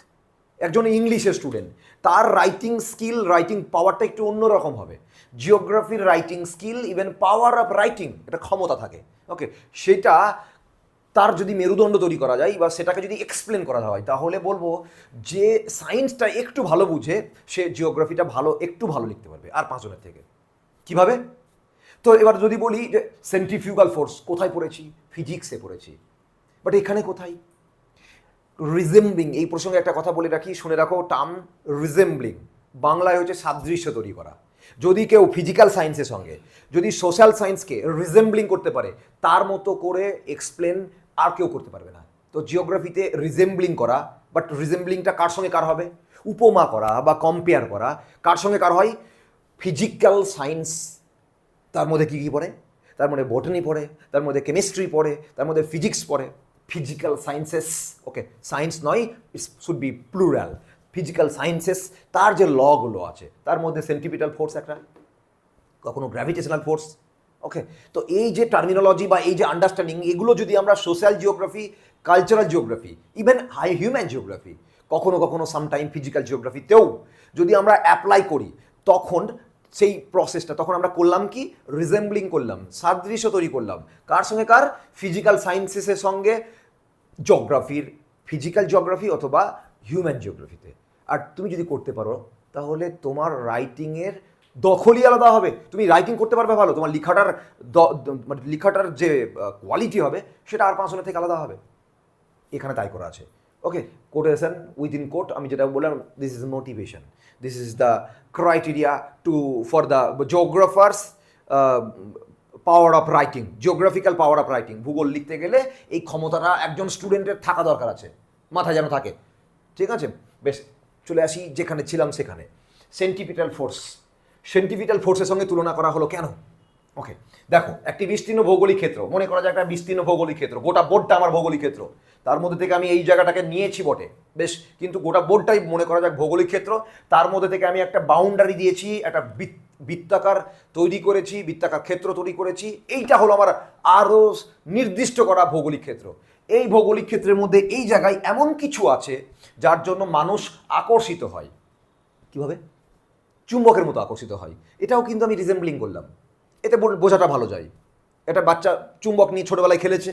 একজন ইংলিশের স্টুডেন্ট, তার রাইটিং স্কিল, রাইটিং পাওয়ারটা একটু অন্যরকম হবে। জিওগ্রাফির writing skill, even power of writing, একটা ক্ষমতা থাকে। ওকে, সেটা তার যদি মেরুদণ্ড তৈরি করা যায় বা সেটাকে যদি এক্সপ্লেন করা হয়, তাহলে বলবো যে সায়েন্সটা একটু ভালো বুঝে সে জিওগ্রাফিটা একটু ভালো লিখতে পারবে আর 5 জনের থেকে। কিভাবে? তো এবার যদি বলি যে সেন্ট্রিফিউগাল ফোর্স কোথায় পড়েছি, ফিজিক্সে পড়েছি, বাট এখানে কোথায়? রিজেম্বলিং, এই প্রসঙ্গে একটা কথা বলে রাখি, শুনে রাখো, টার্ম রিজেম্বলিং বাংলায় হচ্ছে সাদৃশ্য তৈরি করা। যদি কেউ ফিজিক্যাল সায়েন্সের সঙ্গে যদি সোশ্যাল সায়েন্সকে রিজেম্বলিং করতে পারে, তার মতো করে এক্সপ্লেন আর কেউ করতে পারবে না। তো জিওগ্রাফিতে রিজেম্বলিং করা, বাট রিজেম্বলিংটা কার সঙ্গে কার হবে? উপমা করা বা কম্পেয়ার করা কার সঙ্গে কার হয়? ফিজিক্যাল সায়েন্স, তার মধ্যে কী কী পড়ে? তার মধ্যে বটানি পড়ে, তার মধ্যে কেমিস্ট্রি পড়ে, তার মধ্যে ফিজিক্স পড়ে। ফিজিক্যাল সায়েন্সেস, ওকে, সায়েন্স নয়, it's should be plural. Physical sciences, তার যে লগুলো আছে তার মধ্যে সেন্ট্রিপিটাল ফোর্স একটা, কখনো গ্র্যাভিটেশনাল ফোর্স। ওকে, তো এই যে টার্মিনোলজি বা এই যে আন্ডারস্ট্যান্ডিং, এগুলো যদি আমরা social geography, cultural geography, even human geography, কখনো কখনো সামটাইম ফিজিক্যাল জিওগ্রাফিতেও যদি আমরা অ্যাপ্লাই করি, তখন সেই প্রসেসটা তখন আমরা করলাম কি? রিজেম্বলিং করলাম, সাদৃশ্য তৈরি করলাম। কার সঙ্গে কার? ফিজিক্যাল সায়েন্সেসের সঙ্গে জিওগ্রাফির, ফিজিক্যাল জিওগ্রাফি অথবা হিউম্যান জিওগ্রাফিতে। আর তুমি যদি করতে পারো তাহলে তোমার রাইটিংয়ের দখলই আলাদা হবে। তুমি রাইটিং করতে পারবে ভালো, তোমার মানে লেখাটার যে কোয়ালিটি হবে সেটা আর 5 জনের থেকে আলাদা হবে। এখানে তাই করা আছে। ওকে, কোটেশন উইদিন কোট আমি যেটা বললাম, this is motivation, this is the criteria to for the geographers power of writing, geographical power of writing. ভূগোল লিখতে গেলে এই ক্ষমতাটা একজন স্টুডেন্টের থাকা দরকার আছে, মাথায় যেন থাকে। ঠিক আছে, বেশ, চলে আসি যেখানে ছিলাম সেখানে। সেন্টিপিটাল ফোর্স, সেন্টিপিটাল ফোর্সের সঙ্গে তুলনা করা হলো কেন? ওকে, দেখো, একটি বিস্তীর্ণ ভৌগোলিক ক্ষেত্র, মনে করা যায় একটা বিস্তীর্ণ ভৌগোলিক ক্ষেত্র, গোটা বোর্ডটা আমার ভৌগোলিক ক্ষেত্র, তার মধ্যে থেকে আমি এই জায়গাটাকে নিয়েছি বটে, বেশ, কিন্তু গোটা বোর্ডটাই মনে করা যাক ভৌগোলিক ক্ষেত্র, তার মধ্যে থেকে আমি একটা বাউন্ডারি দিয়েছি, একটা বৃত্তাকার তৈরি করেছি, বৃত্তাকার ক্ষেত্র তৈরি করেছি, এইটা হলো আমার আরও নির্দিষ্ট করা ভৌগোলিক ক্ষেত্র। এই ভৌগোলিক ক্ষেত্রের মধ্যে এই জায়গায় এমন কিছু আছে যার জন্য মানুষ আকর্ষিত হয়। কিভাবে? চুম্বকের মতো আকর্ষিত হয়। এটাও কিন্তু আমি রিজেম্বলিং করলাম, এতে বোঝাটা ভালো যায়। একটা বাচ্চা চুম্বক নিয়ে ছোটোবেলায় খেলেছে,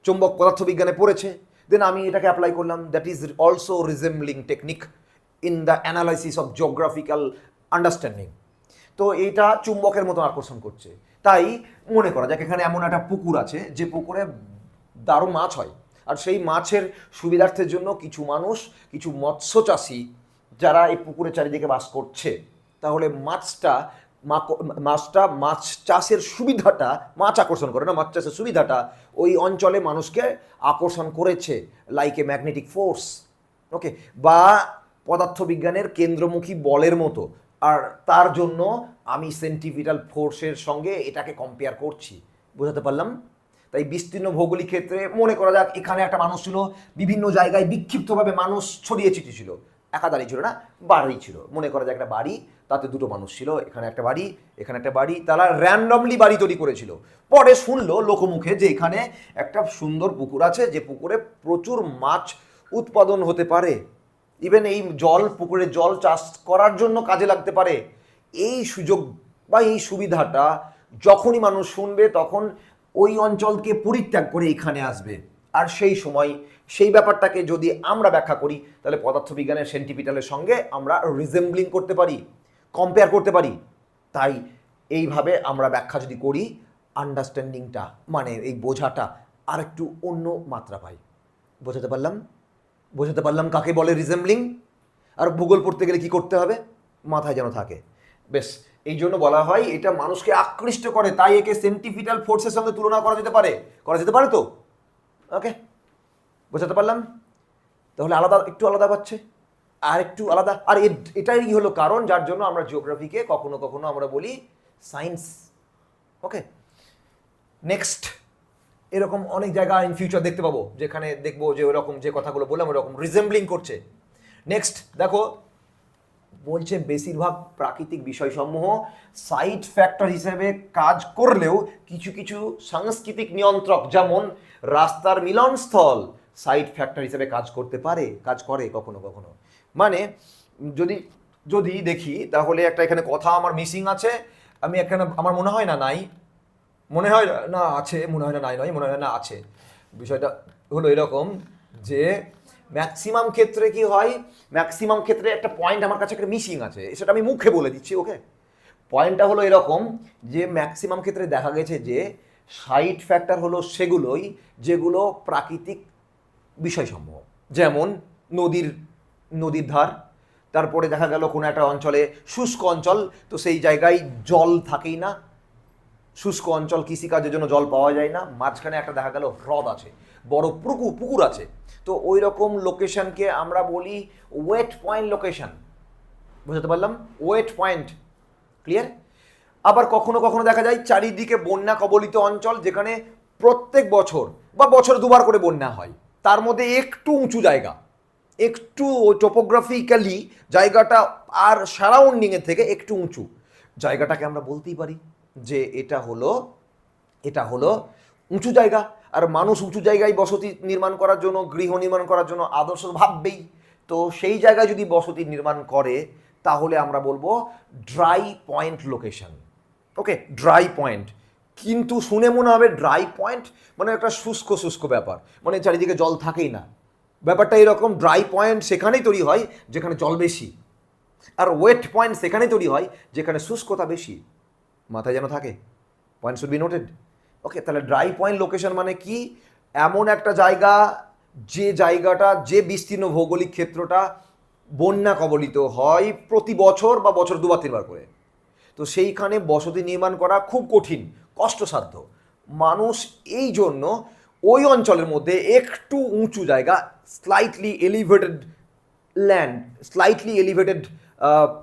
চুম্বক পদার্থবিজ্ঞানে পড়েছে, দেন আমি এটাকে অ্যাপ্লাই করলাম, that is also রিজেম্বলিং technique in the analysis of geographical understanding. তো এইটা চুম্বকের মতো আকর্ষণ করছে। তাই মনে করা যাক এখানে এমন একটা পুকুর আছে যে পুকুরে দারুণ মাছ হয়, আর সেই মাছের সুবিধার্থের জন্য কিছু মানুষ, কিছু মৎস্য চাষি যারা এই পুকুরের চারিদিকে বাস করছে, তাহলে মাছ চাষের সুবিধাটা, মাছ আকর্ষণ করে না, মাছ চাষের সুবিধাটা ওই অঞ্চলে মানুষকে আকর্ষণ করেছে, লাইক এ ম্যাগনেটিক ফোর্স। ওকে, বা পদার্থবিজ্ঞানের কেন্দ্রমুখী বলের মতো। আর তার জন্য আমি সেন্টিপিটাল ফোর্সের সঙ্গে এটাকে কম্পেয়ার করছি। বোঝাতে পারলাম? তাই বিস্তীর্ণ ভৌগোলিক ক্ষেত্রে মনে করা যাক এখানে একটা মানুষ ছিল, বিভিন্ন জায়গায় বিক্ষিপ্তভাবে মানুষ ছড়িয়ে ছিটিয়ে ছিল, একা দাঁড়িয়ে ছিল না, বাড়ি ছিল। মনে করা যায় একটা বাড়ি, তাতে দুটো মানুষ ছিল, এখানে একটা বাড়ি, এখানে একটা বাড়ি, তারা র্যান্ডমলি বাড়ি তৈরি করেছিল। পরে শুনলো লোকমুখে যে এখানে একটা সুন্দর পুকুর আছে, যে পুকুরে প্রচুর মাছ উৎপাদন হতে পারে, ইভেন এই জল, পুকুরের জল চাষ করার জন্য কাজে লাগতে পারে। এই সুযোগ বা এই সুবিধাটা যখনই মানুষ শুনবে তখন ওই অঞ্চলকে পরিত্যাগ করে এখানে আসবে। আর সেই সময় সেই ব্যাপারটাকে যদি আমরা ব্যাখ্যা করি, তাহলে পদার্থবিজ্ঞানের সেন্টিপিটালের সঙ্গে আমরা রিজেম্বলিং করতে পারি, কম্পেয়ার করতে পারি। তাই এইভাবে আমরা ব্যাখ্যা যদি করি, আন্ডারস্ট্যান্ডিংটা মানে এই বোঝাটা আর একটু অন্য মাত্রা পাই। বোঝাতে পারলাম? বোঝাতে পারলাম কাকে বলে রিজেম্বলিং? আর ভূগোল পড়তে গেলে কি করতে হবে, মাথায় যেন থাকে। বেশ, এই জন্য বলা হয় এটা মানুষকে আকৃষ্ট করে, তাই একে সেন্টিপিটাল ফোর্সের সঙ্গে তুলনা করা যেতে পারে। করা যেতে পারে তো? ওকে, বোঝাতে পারলাম? তাহলে আলাদা, একটু আলাদা পাচ্ছে, আর একটু আলাদা। আর এটাই হলো কারণ যার জন্য আমরা জিওগ্রাফিকে কখনো কখনো আমরা বলি সায়েন্স। ওকে, নেক্সট, এরকম অনেক জায়গা ইন ফিউচার দেখতে পাবো যেখানে দেখবো যে ওরকম যে কথাগুলো বললাম ওরকম রিজেম্বলিং করছে। নেক্সট দেখো, বলছে বেশিরভাগ প্রাকৃতিক বিষয়সমূহ সাইড ফ্যাক্টর হিসেবে কাজ করলেও কিছু কিছু সাংস্কৃতিক নিয়ন্ত্রক, যেমন রাস্তার মিলনস্থল, সাইড ফ্যাক্টর হিসেবে কাজ করতে পারে, কাজ করে কখনো কখনো। মানে যদি যদি দেখি তাহলে একটা এখানে কথা আমার মিসিং আছে, আমি এখানে আমার মনে হয় না নাই, মনে হয় না আছে, মনে হয় না নাই নয়, মনে হয় না আছে। বিষয়টা হলো এরকম যে ম্যাক্সিমাম ক্ষেত্রে কি হয়, ম্যাক্সিমাম ক্ষেত্রে একটা পয়েন্ট আমার কাছে একটা মিসিং আছে, সেটা আমি মুখে বলে দিচ্ছি। ওকে, পয়েন্টটা হলো এরকম যে ম্যাক্সিমাম ক্ষেত্রে দেখা গেছে যে সাইড ফ্যাক্টর হলো সেগুলোই যেগুলো প্রাকৃতিক বিষয়সমূহ, যেমন নদীর ধার, তারপরে দেখা গেল কোনো একটা অঞ্চলে শুষ্ক অঞ্চল, তো সেই জায়গায় জল থাকেই না, শুষ্ক অঞ্চল, কৃষিকাজের জন্য জল পাওয়া যায় না, মাঝখানে একটা দেখা গেল হ্রদ আছে, বড় পুকুর আছে, তো ওই রকম লোকেশনকে আমরা বলি ওয়েট পয়েন্ট লোকেশন। বুঝতে পারলাম? Weight point, clear? আবার কখনো কখনো দেখা যায় চারিদিকে বন্যা কবলিত অঞ্চল, যেখানে প্রত্যেক বছর বা বছর দুবার করে বন্যা হয়, তার মধ্যে একটু উঁচু জায়গা, একটু টোপোগ্রাফিক্যালি জায়গাটা আর সারাউন্ডিংয়ের থেকে একটু উঁচু জায়গাটাকে আমরা বলতেই পারি যে এটা হলো উঁচু জায়গা। আর মানুষ উঁচু জায়গায় বসতি নির্মাণ করার জন্য, গৃহ নির্মাণ করার জন্য আদর্শ ভাববেই, তো সেই জায়গায় যদি বসতি নির্মাণ করে তাহলে আমরা বলবো ড্রাই পয়েন্ট লোকেশন। ওকে, ড্রাই পয়েন্ট, কিন্তু শুনে মনে হবে ড্রাই পয়েন্ট মানে একটা শুষ্ক শুষ্ক ব্যাপার, মানে চারিদিকে জল থাকেই না। ব্যাপারটা এরকম, ড্রাই পয়েন্ট সেখানেই তৈরি হয় যেখানে জল বেশি, আর ওয়েট পয়েন্ট সেখানেই তৈরি হয় যেখানে শুষ্কতা বেশি। মাথায় যেন থাকে, পয়েন্ট শুড বি নোটেড। ওকে, তাহলে ড্রাই পয়েন্ট লোকেশন মানে কি? এমন একটা জায়গা যে জায়গাটা, যে বিস্তীর্ণ ভৌগোলিক ক্ষেত্রটা বন্যা কবলিত হয় প্রতি বছর বা বছর দুবার তিনবার করে, তো সেইখানে বসতি নির্মাণ করা খুব কঠিন, কষ্টসাধ্য। মানুষ এই জন্য ওই অঞ্চলের মধ্যে একটু উঁচু জায়গা, slightly elevated land, slightly elevated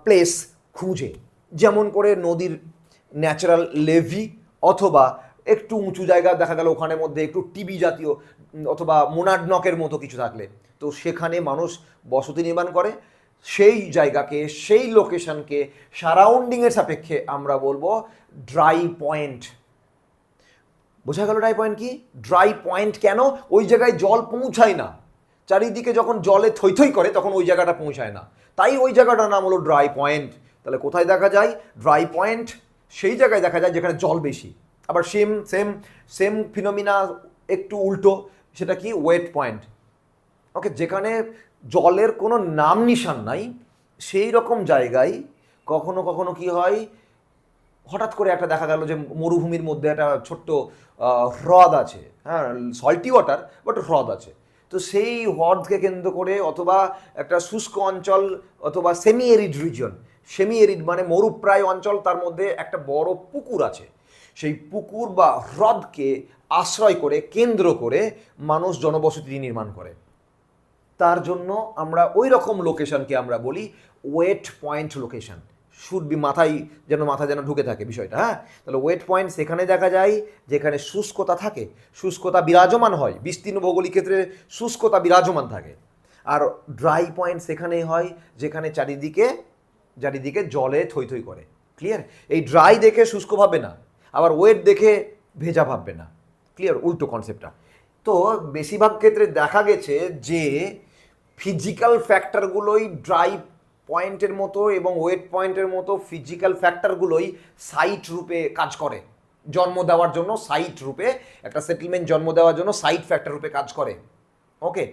place খুঁজে, যেমন করে নদীর ন্যাচারাল লেভি, অথবা একটু উঁচু জায়গা দেখা গেল ওখানের মধ্যে একটু টিবি জাতীয় অথবা মোনাডনকের মতো কিছু থাকলে, তো সেখানে মানুষ বসতি নির্মাণ করে। সেই জায়গাকে, সেই লোকেশনকে সারাউন্ডিংয়ের সাপেক্ষে আমরা বলবো ড্রাই পয়েন্ট। বোঝা গেল ড্রাই পয়েন্ট কি? ড্রাই পয়েন্ট কেন? ওই জায়গায় জল পৌঁছায় না, চারিদিকে যখন জলে থই থই করে তখন ওই জায়গাটা পৌঁছায় না, তাই ওই জায়গাটার নাম হলো ড্রাই পয়েন্ট। তাহলে কোথায় দেখা যায় ড্রাই পয়েন্ট? সেই জায়গায় দেখা যায় যেখানে জল বেশি। আবার সেম সেম সেম ফিনোমিনা একটু উল্টো, সেটা কি? Wait point. ওকে, যেখানে জলের কোনো নাম নিশান নাই, সেই রকম জায়গায় কখনো কখনো কি হয়, হঠাৎ করে একটা দেখা গেল যে মরুভূমির মধ্যে একটা ছোট্ট হ্রদ আছে, হ্যাঁ, সল্টি ওয়াটার বাট হ্রদ আছে, তো সেই হ্রদকে কেন্দ্র করে, অথবা একটা শুষ্ক অঞ্চল, অথবা semi arid reason, semi arid মানে মরুপ্রায় অঞ্চল, তার মধ্যে একটা বড় পুকুর আছে, সেই পুকুর বা হ্রদকে আশ্রয় করে, কেন্দ্র করে মানুষ জনবসতি নির্মাণ করে। তার জন্য আমরা ওই রকম লোকেশনকে আমরা বলি weight point location. Should be মাথায় যেন ঢুকে থাকে বিষয়টা, হ্যাঁ। তাহলে ওয়েট পয়েন্ট সেখানে দেখা যায় যেখানে শুষ্কতা থাকে, শুষ্কতা বিরাজমান হয়, বিস্তীর্ণ ভৌগোলিক ক্ষেত্রে শুষ্কতা বিরাজমান থাকে। আর ড্রাই পয়েন্ট সেখানেই হয় যেখানে চারিদিকে জলে থই থই করে। ক্লিয়ার? এই ড্রাই দেখে শুষ্ক ভাববে না, আবার ওয়েট দেখে ভেজা ভাববে না। ক্লিয়ার? উল্টো কনসেপ্টটা। তো বেশিরভাগ ক্ষেত্রে দেখা গেছে যে ফিজিক্যাল ফ্যাক্টরগুলোই ড্রাই পয়েন্টের মতো এবং ওয়েট পয়েন্টের মতো ফিজিক্যাল ফ্যাক্টরগুলোই সাইট রূপে কাজ করে, জন্ম দেওয়ার জন্য সাইট রূপে, একটা সেটেলমেন্ট জন্ম দেওয়ার জন্য সাইট ফ্যাক্টর রূপে কাজ করে। ওকে,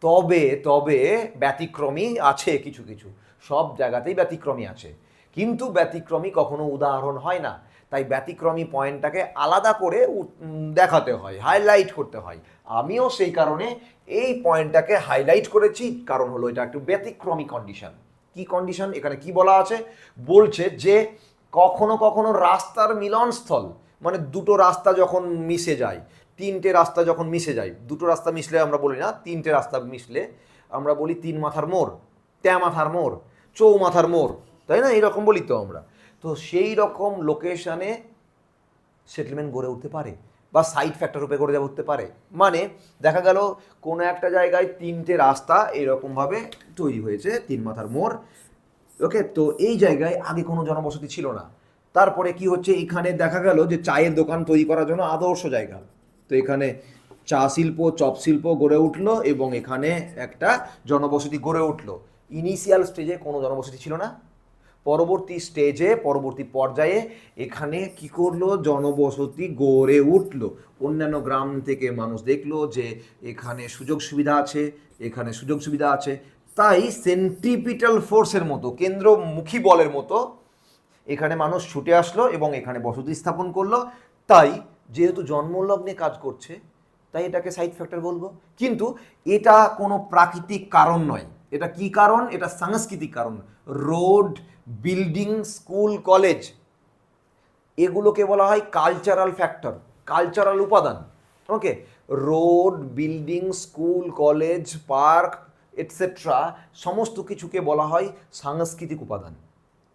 তবে তবে ব্যতিক্রমী আছে কিছু কিছু, সব জায়গাতেই ব্যতিক্রমী আছে, কিন্তু ব্যতিক্রমী কখনো উদাহরণ হয় না। তাই ব্যতিক্রমী পয়েন্টটাকে আলাদা করে দেখাতে হয়, হাইলাইট করতে হয়। আমিও সেই কারণে এই পয়েন্টটাকে হাইলাইট করেছি, কারণ হলো এটা একটু ব্যতিক্রমী কন্ডিশন। কি কন্ডিশন? এখানে কি বলা আছে? বলছে যে কখনো কখনো রাস্তার মিলনস্থল, মানে দুটো রাস্তা যখন মিশে যায়, তিনটে রাস্তা যখন মিশে যায়, দুটো রাস্তা মিশলে আমরা বলি না, তিনটে রাস্তা মিশলে আমরা বলি তিন মাথার মোড়, মাথার মোড়, চৌমাথার মোড়, তাই না? এইরকম বলি তো আমরা। তো সেই রকম লোকেশনে সেটেলমেন্ট গড়ে উঠতে পারে, বা সাইড ফ্যাক্টর রূপে গড়ে উঠতে পারে। মানে দেখা গেল কোনো একটা জায়গায় তিনটে রাস্তা এরকমভাবে তৈরি হয়েছে, তিন মাথার মোড়। ওকে, তো এই জায়গায় আগে কোনো জনবসতি ছিল না। তারপরে কি হচ্ছে, এখানে দেখা গেল যে চায়ের দোকান তৈরি করার জন্য আদর্শ জায়গা, তো এখানে চা শিল্প, চপ শিল্প গড়ে উঠলো এবং এখানে একটা জনবসতি গড়ে উঠলো। ইনিশিয়াল স্টেজে কোনো জনবসতি ছিল না, পরবর্তী স্টেজে, পরবর্তী পর্যায়ে এখানে কি করলো, জনবসতি গড়ে উঠলো। অন্যান্য গ্রাম থেকে মানুষ দেখলো যে এখানে সুযোগ সুবিধা আছে, এখানে সুযোগ সুবিধা আছে, তাই সেন্ট্রিপিটাল ফোর্সের মতো, কেন্দ্রমুখী বলের মতো এখানে মানুষ ছুটে আসলো এবং এখানে বসতি স্থাপন করলো। তাই যেহেতু জন্মলগ্নে কাজ করছে, তাই এটাকে সাইড ফ্যাক্টর বলবো। কিন্তু এটা কোনো প্রাকৃতিক কারণ নয়, এটা কি কারণ? এটা সাংস্কৃতিক কারণ। রোড, বিল্ডিং, স্কুল, কলেজ, এগুলোকে বলা হয় কালচারাল ফ্যাক্টর, কালচারাল উপাদান। Okay, road, building, school, college, park etcetera সমস্ত কিছুকে বলা হয় সাংস্কৃতিক উপাদান।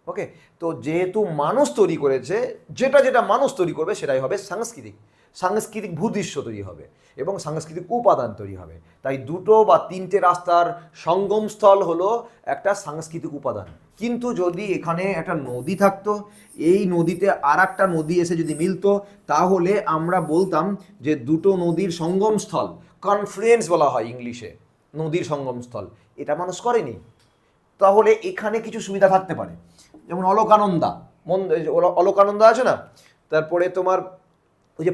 ওকে, তো যেহেতু মানুষ তৈরি করেছে, যেটা যেটা মানুষ তৈরি করবে সেটাই হবে সাংস্কৃতিক, সাংস্কৃতিক ভূদৃশ্য তৈরি হবে এবং সাংস্কৃতিক উপাদান তৈরি হবে। তাই দুটো বা তিনটে রাস্তার সঙ্গমস্থল হলো একটা সাংস্কৃতিক উপাদান। কিন্তু যদি এখানে একটা নদী থাকতো, এই নদীতে আর একটা নদী এসে যদি মিলতো, তাহলে আমরা বলতাম যে দুটো নদীর সঙ্গমস্থল, কনফ্লুয়েন্স বলা হয় ইংলিশে, নদীর সঙ্গমস্থল। এটা মানুষ করেনি, তাহলে এখানে কিছু সুবিধা থাকতে পারে, যেমন অলকানন্দা, অলকানন্দা আছে না, তারপরে তোমার ওই যে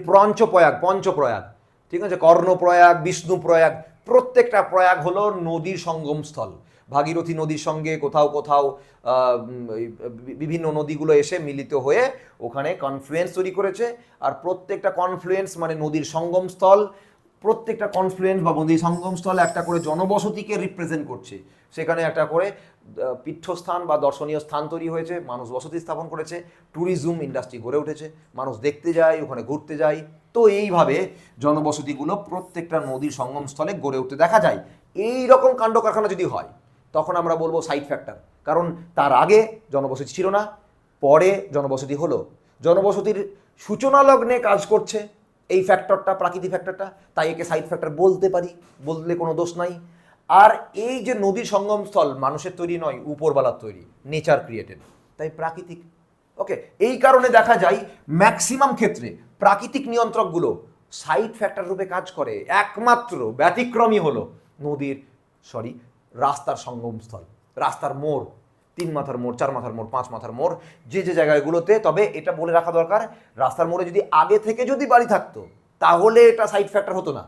পঞ্চপ্রয়াগ, ঠিক আছে, কর্ণপ্রয়াগ, বিষ্ণুপ্রয়াগ, প্রত্যেকটা প্রয়াগ হলো নদীর সঙ্গমস্থল। ভাগীরথী নদীর সঙ্গে কোথাও কোথাও বিভিন্ন নদীগুলো এসে মিলিত হয়ে ওখানে কনফ্লুয়েন্স তৈরি করেছে, আর প্রত্যেকটা কনফ্লুয়েন্স মানে নদীর সঙ্গমস্থল, প্রত্যেকটা কনফ্লুয়েন্স বা নদী সঙ্গমস্থল একটা করে জনবসতিকে রিপ্রেজেন্ট করছে। সেখানে একটা করে পীঠস্থান বা দর্শনীয় স্থান তৈরি হয়েছে, মানুষ বসতি স্থাপন করেছে, ট্যুরিজম ইন্ডাস্ট্রি গড়ে উঠেছে, মানুষ দেখতে যায়, ওখানে ঘুরতে যায়। তো এইভাবে জনবসতিগুলো প্রত্যেকটা নদীর সঙ্গমস্থলে গড়ে উঠতে দেখা যায়। এই রকম কাণ্ড কারখানা যদি হয় তখন আমরা বলবো সাইড ফ্যাক্টর, কারণ তার আগে জনবসতি ছিল না, পরে জনবসতি হলো। জনবসতির সূচনা লগ্নে কাজ করছে এই ফ্যাক্টরটা, প্রাকৃতিক ফ্যাক্টরটা, তাই একে সাইড ফ্যাক্টর বলতে পারি, বললে কোনো দোষ নাই। আর এই যে নদীর সঙ্গমস্থল মানুষের তৈরি নয়, উপরবালার তৈরি, নেচার ক্রিয়েটেড, তাই প্রাকৃতিক। ওকে, এই কারণে দেখা যায় ম্যাক্সিমাম ক্ষেত্রে প্রাকৃতিক নিয়ন্ত্রকগুলো সাইড ফ্যাক্টর রূপে কাজ করে। একমাত্র ব্যতিক্রমী হলো রাস্তার সঙ্গমস্থল, রাস্তার মোড়, 3 মাথার মোড়, 4 মাথার মোড়, 5 মাথার মোড়, যে যে জায়গাগুলোতে। তবে এটা বলে রাখা দরকার, রাস্তার মোড়ে যদি আগে থেকে যদি বাড়ি থাকতো তাহলে এটা সাইড ফ্যাক্টর হতো না।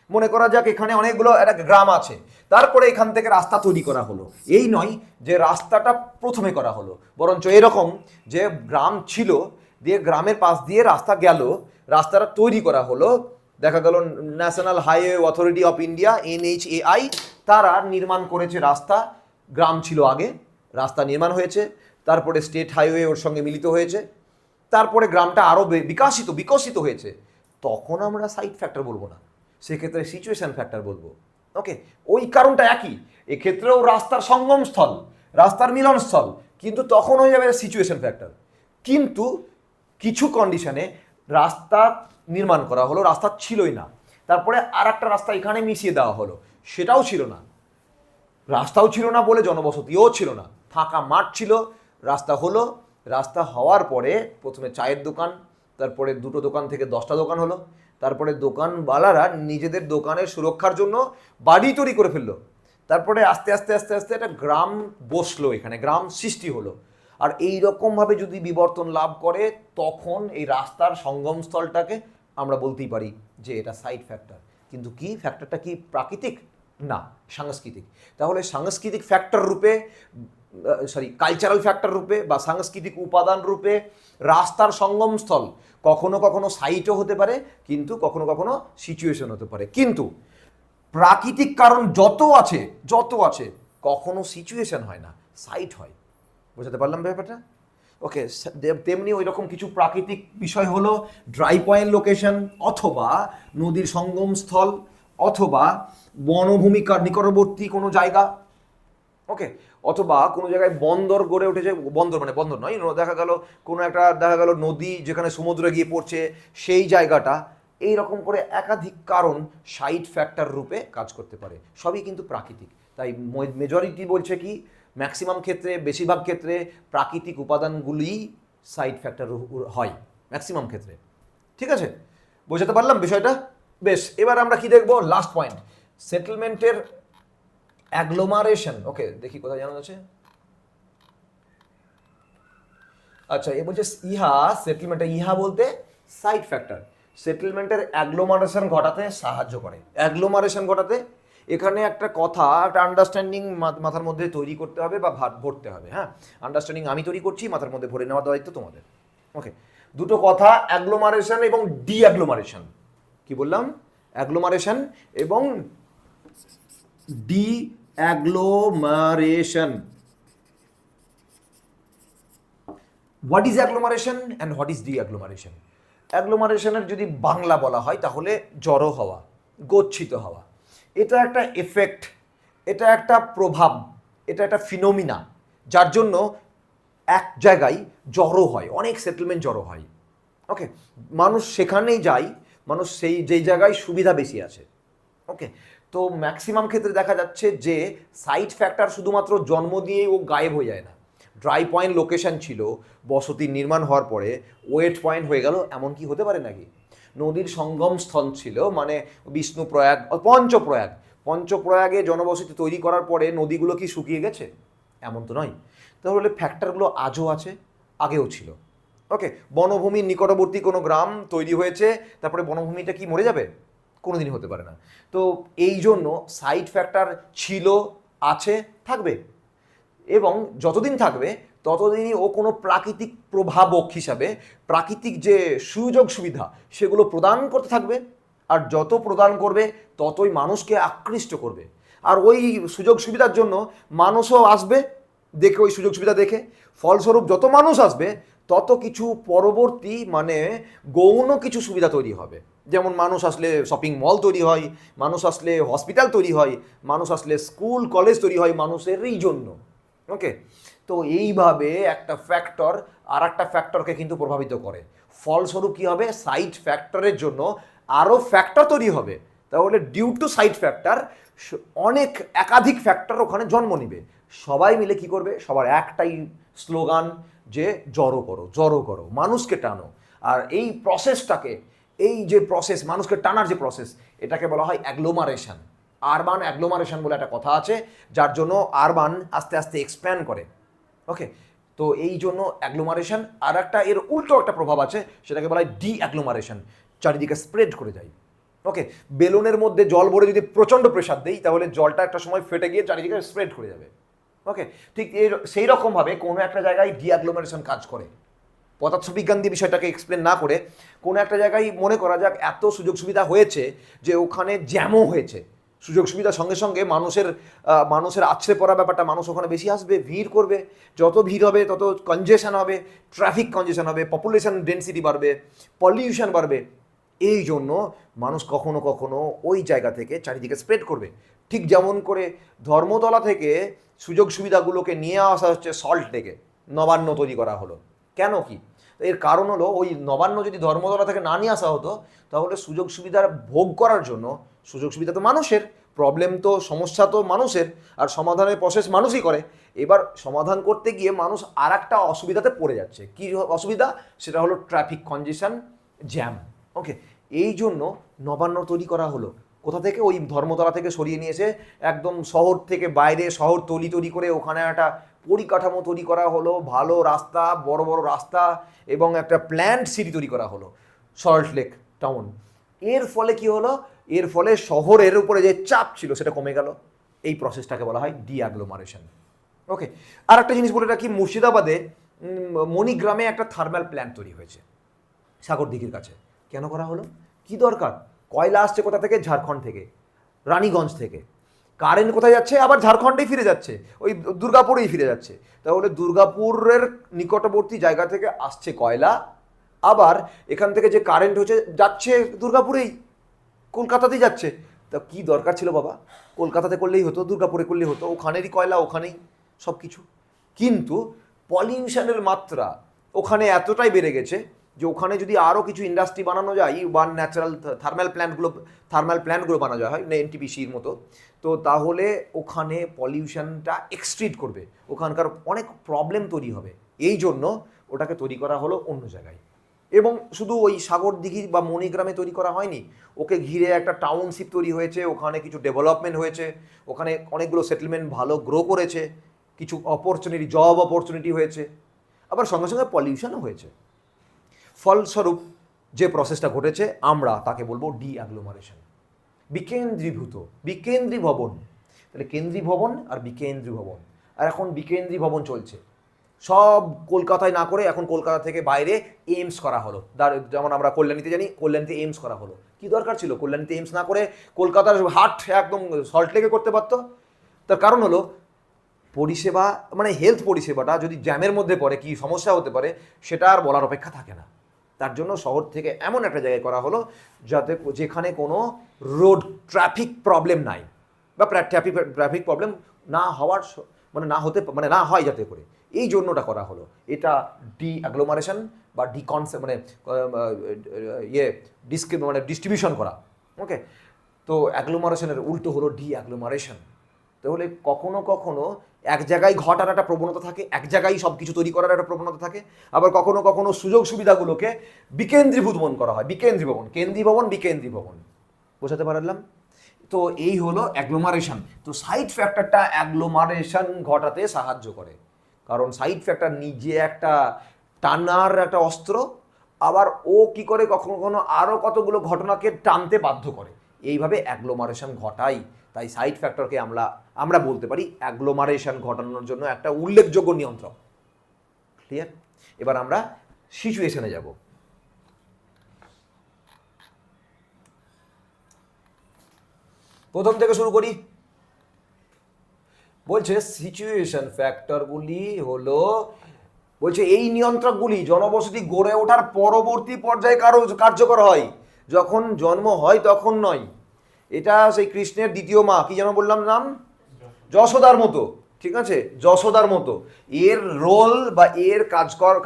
মনে করা যাক এখানে অনেকগুলো একটা গ্রাম আছে, তারপরে এখান থেকে রাস্তা তৈরি করা হলো, এই নয় যে রাস্তাটা প্রথমে করা হলো, বরঞ্চ এরকম যে গ্রাম ছিল, দিয়ে গ্রামের পাশ দিয়ে রাস্তা গেল, রাস্তাটা তৈরি করা হলো, দেখা গেল national highway authority of India NHAI তারা নির্মাণ করেছে রাস্তা, গ্রাম ছিল আগে, রাস্তা নির্মাণ হয়েছে, তারপরে স্টেট হাইওয়ে ওর সঙ্গে মিলিত হয়েছে, তারপরে গ্রামটা আরও বিকশিত হয়েছে, তখন আমরা সাইড ফ্যাক্টর বলবো না, সেক্ষেত্রে সিচুয়েশন ফ্যাক্টর বলবো। ওকে, ওই কারণটা একই, এক্ষেত্রেও রাস্তার সঙ্গমস্থল, রাস্তার মিলনস্থল, কিন্তু তখন হয়ে যাবে সিচুয়েশন ফ্যাক্টর। কিন্তু কিছু কন্ডিশনে রাস্তা নির্মাণ করা হলো, রাস্তা ছিলই না, তারপরে আর একটা রাস্তা এখানে মিশিয়ে দেওয়া হলো, সেটাও ছিল না। রাস্তাও ছিল না বলে জনবসতিও ছিল না, ফাঁকা মাঠ ছিল, রাস্তা হলো, রাস্তা হওয়ার পরে প্রথমে চায়ের দোকান, তারপরে 2টো দোকান থেকে 10টা দোকান হলো, তারপরে দোকানওয়ালারা নিজেদের দোকানের সুরক্ষার জন্য বাড়ি তৈরি করে ফেললো, তারপরে আস্তে আস্তে আস্তে আস্তে একটা গ্রাম বসলো, এখানে গ্রাম সৃষ্টি হলো। আর এই রকমভাবে যদি বিবর্তন লাভ করে তখন এই রাস্তার সঙ্গমস্থলটাকে আমরা বলতেই পারি যে এটা সাইড ফ্যাক্টর। কিন্তু কি ফ্যাক্টরটা কি প্রাকৃতিক না, সাংস্কৃতিক। তাহলে সাংস্কৃতিক ফ্যাক্টর রূপে, কালচারাল ফ্যাক্টর রূপে বা সাংস্কৃতিক উপাদান রূপে রাস্তার সঙ্গমস্থল কখনো কখনো সাইটও হতে পারে, কিন্তু কখনো কখনো সিচুয়েশন হতে পারে। কিন্তু প্রাকৃতিক কারণ যত আছে কখনো সিচুয়েশন হয় না, সাইট হয়। বোঝাতে পারলাম ব্যাপারটা? ওকে, তেমনি ওই রকম কিছু প্রাকৃতিক বিষয় হলো ড্রাই পয়েন্ট লোকেশন, অথবা নদীর সঙ্গমস্থল, অথবা বনভূমিকার নিকটবর্তী কোনো জায়গা। ওকে, অথবা কোনো জায়গায় বন্দর গড়ে উঠেছে, বন্দর নয়, দেখা গেল নদী যেখানে সমুদ্রে গিয়ে পড়ছে সেই জায়গাটা, এই রকম করে একাধিক কারণ সাইড ফ্যাক্টর রূপে কাজ করতে পারে, সবই কিন্তু প্রাকৃতিক। তাই মেজরিটি বলছে কি, ম্যাক্সিমাম ক্ষেত্রে, বেশিরভাগ ক্ষেত্রে প্রাকৃতিক উপাদানগুলিই সাইড ফ্যাক্টর হয় ম্যাক্সিমাম ক্ষেত্রে। ঠিক আছে, বোঝাতে পারলাম বিষয়টা? বেশ, এবার আমরা কি দেখবো, লাস্ট পয়েন্ট, সেটেলমেন্টের অ্যাগ্লোমারেশন। ওকে, দেখি কোথায় জানা যাচ্ছে। আচ্ছা, এ বলছে সেটেলমেন্টের বলতে সাইড ফ্যাক্টর সেটেলমেন্টের অ্যাগ্লোমারেশন ঘটাতে সাহায্য করে। অ্যাগ্লোমারেশন ঘটাতে এখানে একটা আন্ডারস্ট্যান্ডিং মাথার মধ্যে তৈরি করতে হবে বা ভরতে হবে। হ্যাঁ, আন্ডারস্ট্যান্ডিং আমি তৈরি করছি, মাথার মধ্যে ভরে নেওয়ার দায়িত্ব তোমাদের। ওকে, দুটো কথা, অ্যাগ্লোমারেশন এবং ডি অ্যাগ্লোমারেশন। কি বললাম? অ্যাগ্লোমারেশন এবং de agglomeration. What is agglomeration and what is de agglomeration? অ্যাগ্লোমারেশনের যদি বাংলা বলা হয় তাহলে জড়ো হওয়া, গচ্ছিত হওয়া। এটা একটা এফেক্ট, এটা একটা প্রভাব, এটা একটা ফিনোমিনা, যার জন্য এক জায়গায় জড়ো হয়, অনেক সেটেলমেন্ট জড়ো হয়। ওকে, মানুষ সেখানেই যায়, মানুষ যেই জায়গায় সুবিধা বেশি আছে। ওকে, তো ম্যাক্সিমাম ক্ষেত্রে দেখা যাচ্ছে যে সাইড ফ্যাক্টর শুধুমাত্র জন্ম দিয়েই ও গায়েব হয়ে যায় না। ড্রাই পয়েন্ট লোকেশন ছিল, বসতির নির্মাণ হওয়ার পরে ওয়েট পয়েন্ট হয়ে গেল, এমন কি হতে পারে নাকি? নদীর সঙ্গম স্থল ছিল, মানে বিষ্ণুপ্রয়াগ, পঞ্চপ্রয়াগে জনবসতি তৈরি করার পরে নদীগুলো কি শুকিয়ে গেছে? এমন তো নয়। তাহলে ফ্যাক্টরগুলো আজও আছে, আগেও ছিল। ওকে, বনভূমির নিকটবর্তী কোনো গ্রাম তৈরি হয়েছে, তারপরে বনভূমিটা কি মরে যাবে? কোনোদিনই হতে পারে না। তো এই জন্য সাইড ফ্যাক্টর ছিল, আছে, থাকবে, এবং যতদিন থাকবে ততদিনই ও কোনো প্রাকৃতিক প্রভাবক হিসাবে প্রাকৃতিক যে সুযোগ সুবিধা সেগুলো প্রদান করতে থাকবে, আর যত প্রদান করবে ততই মানুষকে আকৃষ্ট করবে। আর ওই সুযোগ সুবিধার জন্য মানুষও আসবে দেখে, ওই সুযোগ সুবিধা দেখে। ফলস্বরূপ যত মানুষ আসবে তত কিছু পরবর্তী মানে গৌণ কিছু সুবিধা তৈরি হবে। যেমন মানুষ আসলে শপিং মল তৈরি হয়, মানুষ আসলে হসপিটাল তৈরি হয়, মানুষ আসলে স্কুল কলেজ তৈরি হয় মানুষেরই জন্য। ওকে, তো এইভাবে একটা ফ্যাক্টর আর একটা ফ্যাক্টরকে কিন্তু প্রভাবিত করে। ফলস্বরূপ কী হবে, সাইড ফ্যাক্টরের জন্য আরও ফ্যাক্টর তৈরি হবে। তাহলে ডিউ টু সাইড ফ্যাক্টর অনেক একাধিক ফ্যাক্টর ওখানে জন্ম নিবে। সবাই মিলে কি করবে, সবার একটাই স্লোগান যে জড়ো করো, জড়ো করো, মানুষকে টানো। আর এই প্রসেসটাকে, এই যে প্রসেস মানুষকে টানার যে প্রসেস, এটাকে বলা হয় অ্যাগ্লোমারেশন। আরবান অ্যাগ্লোমারেশন বলে একটা কথা আছে, যার জন্য আরবান আস্তে আস্তে এক্সপ্যান্ড করে। ওকে, তো এই জন্য অ্যাগ্লোমারেশন। আর একটা এর উল্টো একটা প্রভাব আছে, সেটাকে বলা হয় ডি অ্যাগ্লোমারেশন, চারিদিকে স্প্রেড করে যায়। ওকে, বেলুনের মধ্যে জল ভরে যদি প্রচণ্ড প্রেশার দেই তাহলে জলটা একটা সময় ফেটে গিয়ে চারিদিকে স্প্রেড করে যাবে। ওকে, ঠিক সেই রকমভাবে কোনো একটা জায়গায় ডি অ্যাগ্লোমারেশন কাজ করে। পদার্থবিজ্ঞান দিয়ে বিষয়টাকে এক্সপ্লেন না করে কোনো একটা জায়গায় মনে করা যাক এত সুযোগ সুবিধা হয়েছে যে ওখানে জ্যামও হয়েছে। সুযোগ সুবিধার সঙ্গে সঙ্গে মানুষের আছড়ে পড়া ব্যাপারটা, মানুষ ওখানে বেশি আসবে, ভিড় করবে। যত ভিড় হবে তত কনজেশন হবে, ট্রাফিক কনজেশন হবে, পপুলেশন ডেন্সিটি বাড়বে, পলিউশন বাড়বে। এই জন্য মানুষ কখনো কখনো ওই জায়গা থেকে চারিদিকে স্প্রেড করবে। ঠিক যেমন করে ধর্মতলা থেকে সুযোগ সুবিধাগুলোকে নিয়ে আসা হচ্ছে সল্ট লেকে, নবান্ন তৈরি করা হলো। কেন কি, এর কারণ হলো ওই নবান্ন যদি ধর্মতলা থেকে না নিয়ে আসা হতো তাহলে সুযোগ সুবিধার ভোগ করার জন্য, সুযোগ সুবিধা তো মানুষের, প্রবলেম তো, সমস্যা তো মানুষের, আর সমাধানের প্রসেস মানুষই করে। এবার সমাধান করতে গিয়ে মানুষ আর একটা অসুবিধাতে পড়ে যাচ্ছে। কি অসুবিধা, সেটা হলো ট্রাফিক কনজেশন, জ্যাম। ওকে, এই জন্য নবান্ন তৈরি করা হলো। কোথা থেকে, ওই ধর্মতলা থেকে সরিয়ে নিয়ে এসে একদম শহর থেকে বাইরে শহর তৈরি করে ওখানে একটা পরিকাঠামো তৈরি করা হলো, ভালো রাস্তা, বড় বড় রাস্তা এবং একটা প্ল্যান্ট সিটি তৈরি করা হলো, সল্ট লেক টাউন। এর ফলে কি হলো, এর ফলে শহরের উপরে যে চাপ ছিল সেটা কমে গেল। এই প্রসেসটাকে বলা হয় ডি অ্যাগ্লোমারেশন। ওকে, আর একটা জিনিস বলে রাখি, মুর্শিদাবাদে মণিগ্রামে একটা থার্মাল প্ল্যান্ট তৈরি হয়েছে সাগর দিঘির কাছে। কেন করা হলো, কি দরকার? কয়লা আসছে কোথা থেকে, ঝাড়খণ্ড থেকে, রানীগঞ্জ থেকে। কারেন্ট কোথায় যাচ্ছে, আবার ঝাড়খণ্ডেই ফিরে যাচ্ছে, ওই দুর্গাপুরেই ফিরে যাচ্ছে। তাহলে দুর্গাপুরের নিকটবর্তী জায়গা থেকে আসছে কয়লা, আবার এখান থেকে যে কারেন্ট হচ্ছে যাচ্ছে দুর্গাপুরেই, কলকাতাতেই যাচ্ছে। তা কি দরকার ছিল বাবা, কলকাতাতে করলেই হতো, দুর্গাপুরে করলেই হতো, ওখানেরই কয়লা ওখানেই সব কিছু। কিন্তু পলিউশনের মাত্রা ওখানে এতটাই বেড়ে গেছে যে ওখানে যদি আরও কিছু ইন্ডাস্ট্রি বানানো যায় বা ন্যাচারাল থার্মাল প্ল্যান্টগুলো বানানো যায় হয় না, এনটিপিসির মতো, তো তাহলে ওখানে পলিউশনটা এক্সট্রিট করবে, ওখানকার অনেক প্রবলেম তৈরি হবে। এই জন্য ওটাকে তৈরি করা হলো অন্য জায়গায়। এবং শুধু ওই সাগর দিঘি বা মণিগ্রামে তৈরি করা হয়নি, ওকে ঘিরে একটা টাউনশিপ তৈরি হয়েছে, ওখানে কিছু ডেভেলপমেন্ট হয়েছে, ওখানে অনেকগুলো সেটেলমেন্ট ভালো গ্রো করেছে, কিছু অপরচুনিটি, জব অপরচুনিটি হয়েছে, আবার সঙ্গে সঙ্গে পলিউশনও হয়েছে। ফলস্বরূপ যে প্রসেসটা ঘটেছে আমরা তাকে বলবো ডি অ্যাগ্লোমারেশন, বিকেন্দ্রীভূত, বিকেন্দ্রীভবন। তাহলে কেন্দ্রীভবন আর বিকেন্দ্রীভবন। আর এখন বিকেন্দ্রীভবন চলছে সব, কলকাতায় না করে এখন কলকাতা থেকে বাইরে এইমস করা হলো। যেমন আমরা কল্যাণীতে জানি, কল্যাণীতে এইমস করা হলো। কি দরকার ছিল কল্যাণীতে এইমস না করে কলকাতার হাট একদম সল্টলেকে করতে পারতো? তার কারণ হলো পরিষেবা, মানে হেলথ পরিষেবাটা যদি জ্যামের মধ্যে পড়ে কি সমস্যা হতে পারে সেটা আর বলার অপেক্ষা থাকে না। তার জন্য শহর থেকে এমন একটা জায়গায় করা হলো যাতে, যেখানে কোনো রোড ট্রাফিক প্রবলেম নাই, বা ট্রাফিক প্রবলেম না হওয়ার, মানে না হতে, মানে না হয় যাতে করে, এই জন্যটা করা হলো। এটা ডি অ্যাগ্লোমারেশন বা মানে মানে ডিস্ট্রিবিউশন করা। ওকে, তো অ্যাগ্লোমারেশনের উল্টো হলো ডি অ্যাগ্লোমারেশন। তাহলে কখনো কখনো এক জায়গায় ঘটার একটা প্রবণতা থাকে, এক জায়গায় সব কিছু তৈরি করার একটা প্রবণতা থাকে, আবার কখনো কখনো সুযোগ সুবিধাগুলোকে বিকেন্দ্রীভবন করা হয়, বিকেন্দ্রীভবন, কেন্দ্রীভবন, বিকেন্দ্রীভবন। বোঝাতে পারলাম? তো এই হলো অ্যাগ্লোমারেশন। তো সাইড ফ্যাক্টরটা অ্যাগ্লোমারেশন ঘটাতে সাহায্য করে, কারণ সাইড ফ্যাক্টর নিজে একটা টানার একটা অস্ত্র, আবার ও কি করে কখনো কখনো আরও কতগুলো ঘটনাকে টানতে বাধ্য করে, এইভাবে অ্যাগ্লোমারেশন ঘটাই। তাই সাইড ফ্যাক্টরকে আমরা বলতে পারি অ্যাগ্লোমারেশন ঘটানোর জন্য একটা উল্লেখযোগ্য নিয়ন্ত্রক। ক্লিয়ার? এবার আমরা সিচুয়েশনে যাব। প্রথম থেকে শুরু করি। বলছে সিচুয়েশন ফ্যাক্টরগুলি হলো, বলছে এই নিয়ন্ত্রকগুলি জনবসতি গড়ে ওঠার পরবর্তী পর্যায়ে কার্যকর হয়, যখন জন্ম হয় তখন নয়। এটা সেই কৃষ্ণের দ্বিতীয় মা, কি যেন বললাম নাম, যশোদার মতো, ঠিক আছে, যশোদার মতো। এর রোল বা এর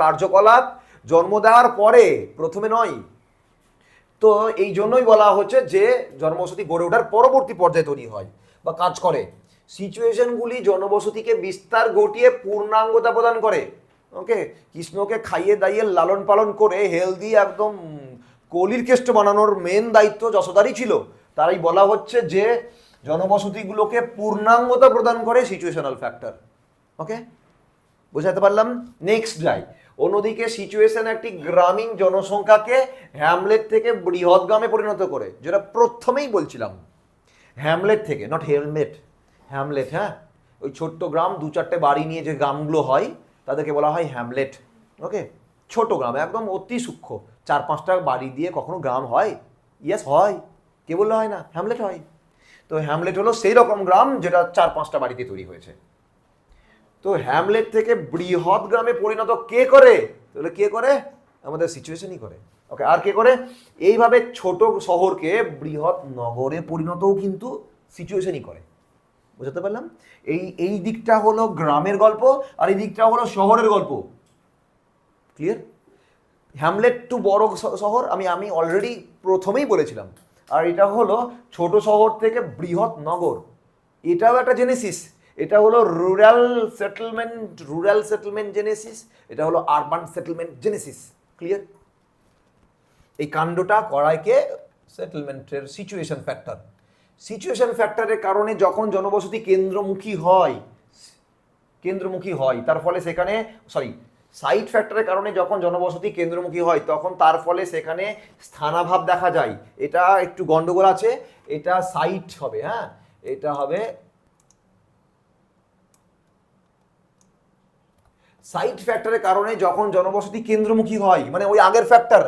কার্যকলাপ জন্ম দেওয়ার পরে, প্রথমে নয়। তো এই জন্যই বলা হচ্ছে যে জনবসতি গড়ে ওঠার পরবর্তী পর্যায়ে তৈরি হয় বা কাজ করে। সিচুয়েশনগুলি জনবসতিকে বিস্তার ঘটিয়ে পূর্ণাঙ্গতা প্রদান করে। ওকে, কৃষ্ণকে খাইয়ে দাইয়ে লালন পালন করে হেলদি একদম কলির কেষ্ট বানানোর মেন দায়িত্ব যশোদারই ছিল। তাই বলা হচ্ছে যে জনবসতিগুলোকে পূর্ণাঙ্গতা প্রদান করে সিচুয়েশনাল ফ্যাক্টর। ওকে, বোঝাতে পারলাম? নেক্সট যাই। অন্যদিকে সিচুয়েশন একটি গ্রামীণ জনসংখ্যাকে হ্যামলেট থেকে বৃহৎ গ্রামে পরিণত করে, যেটা প্রথমেই বলছিলাম, হ্যামলেট থেকে, নট হেলমেট, হ্যামলেট। হ্যাঁ, ওই ছোট্ট গ্রাম, 2-4টে বাড়ি নিয়ে যে গ্রামগুলো হয় তাদেরকে বলা হয় হ্যামলেট। ওকে, ছোট গ্রাম, একদম অতি সূক্ষ্ম, 4-5টা বাড়ি দিয়ে কখনো গ্রাম হয়? ইয়েস হয়, কে বললে হয় না, হ্যামলেট হয়। তো হ্যামলেট হলো সেই রকম গ্রাম যেটা 4-5টা বাড়িতে তৈরি হয়েছে। তো হ্যামলেট থেকে বৃহৎ গ্রামে পরিণত কে করে? তাহলে কে করে? আমাদের সিচুয়েশনই করে। ওকে, আর কে করে? এইভাবে ছোট শহরকে বৃহৎ নগরে পরিণতও কিন্তু সিচুয়েশনই করে। বুঝতে পারলাম? এই দিকটা হলো গ্রামের গল্প, আর এই দিকটা হলো শহরের গল্প। ক্লিয়ার? হ্যামলেট টু বড় শহর আমি অলরেডি প্রথমেই বলেছিলাম। আর এটা হলো ছোট শহর থেকে বৃহৎ নগর, এটাও একটা জেনেসিস। এটা হলো রুরাল সেটেলমেন্ট জেনেসিস, এটা হলো আরবান সেটেলমেন্ট জেনেসিস। ক্লিয়ার? এই কাণ্ডটা করাইকে সেটেলমেন্টের সিচুয়েশন ফ্যাক্টর। সিচুয়েশন ফ্যাক্টরের কারণে যখন জনবসতি কেন্দ্রমুখী হয় তার ফলে সেখানে, সাইট ফ্যাক্টরের কারণে যখন জনবসতি কেন্দ্রমুখী হয় তখন তার ফলে সেখানে স্থানাভাব দেখা যায়। এটা একটু গন্ডগোল আছে, এটা সাইট হবে। হ্যাঁ, এটা হবে সাইট ফ্যাক্টরের কারণে যখন জনবসতি কেন্দ্রমুখী হয়, মানে ওই আগের ফ্যাক্টর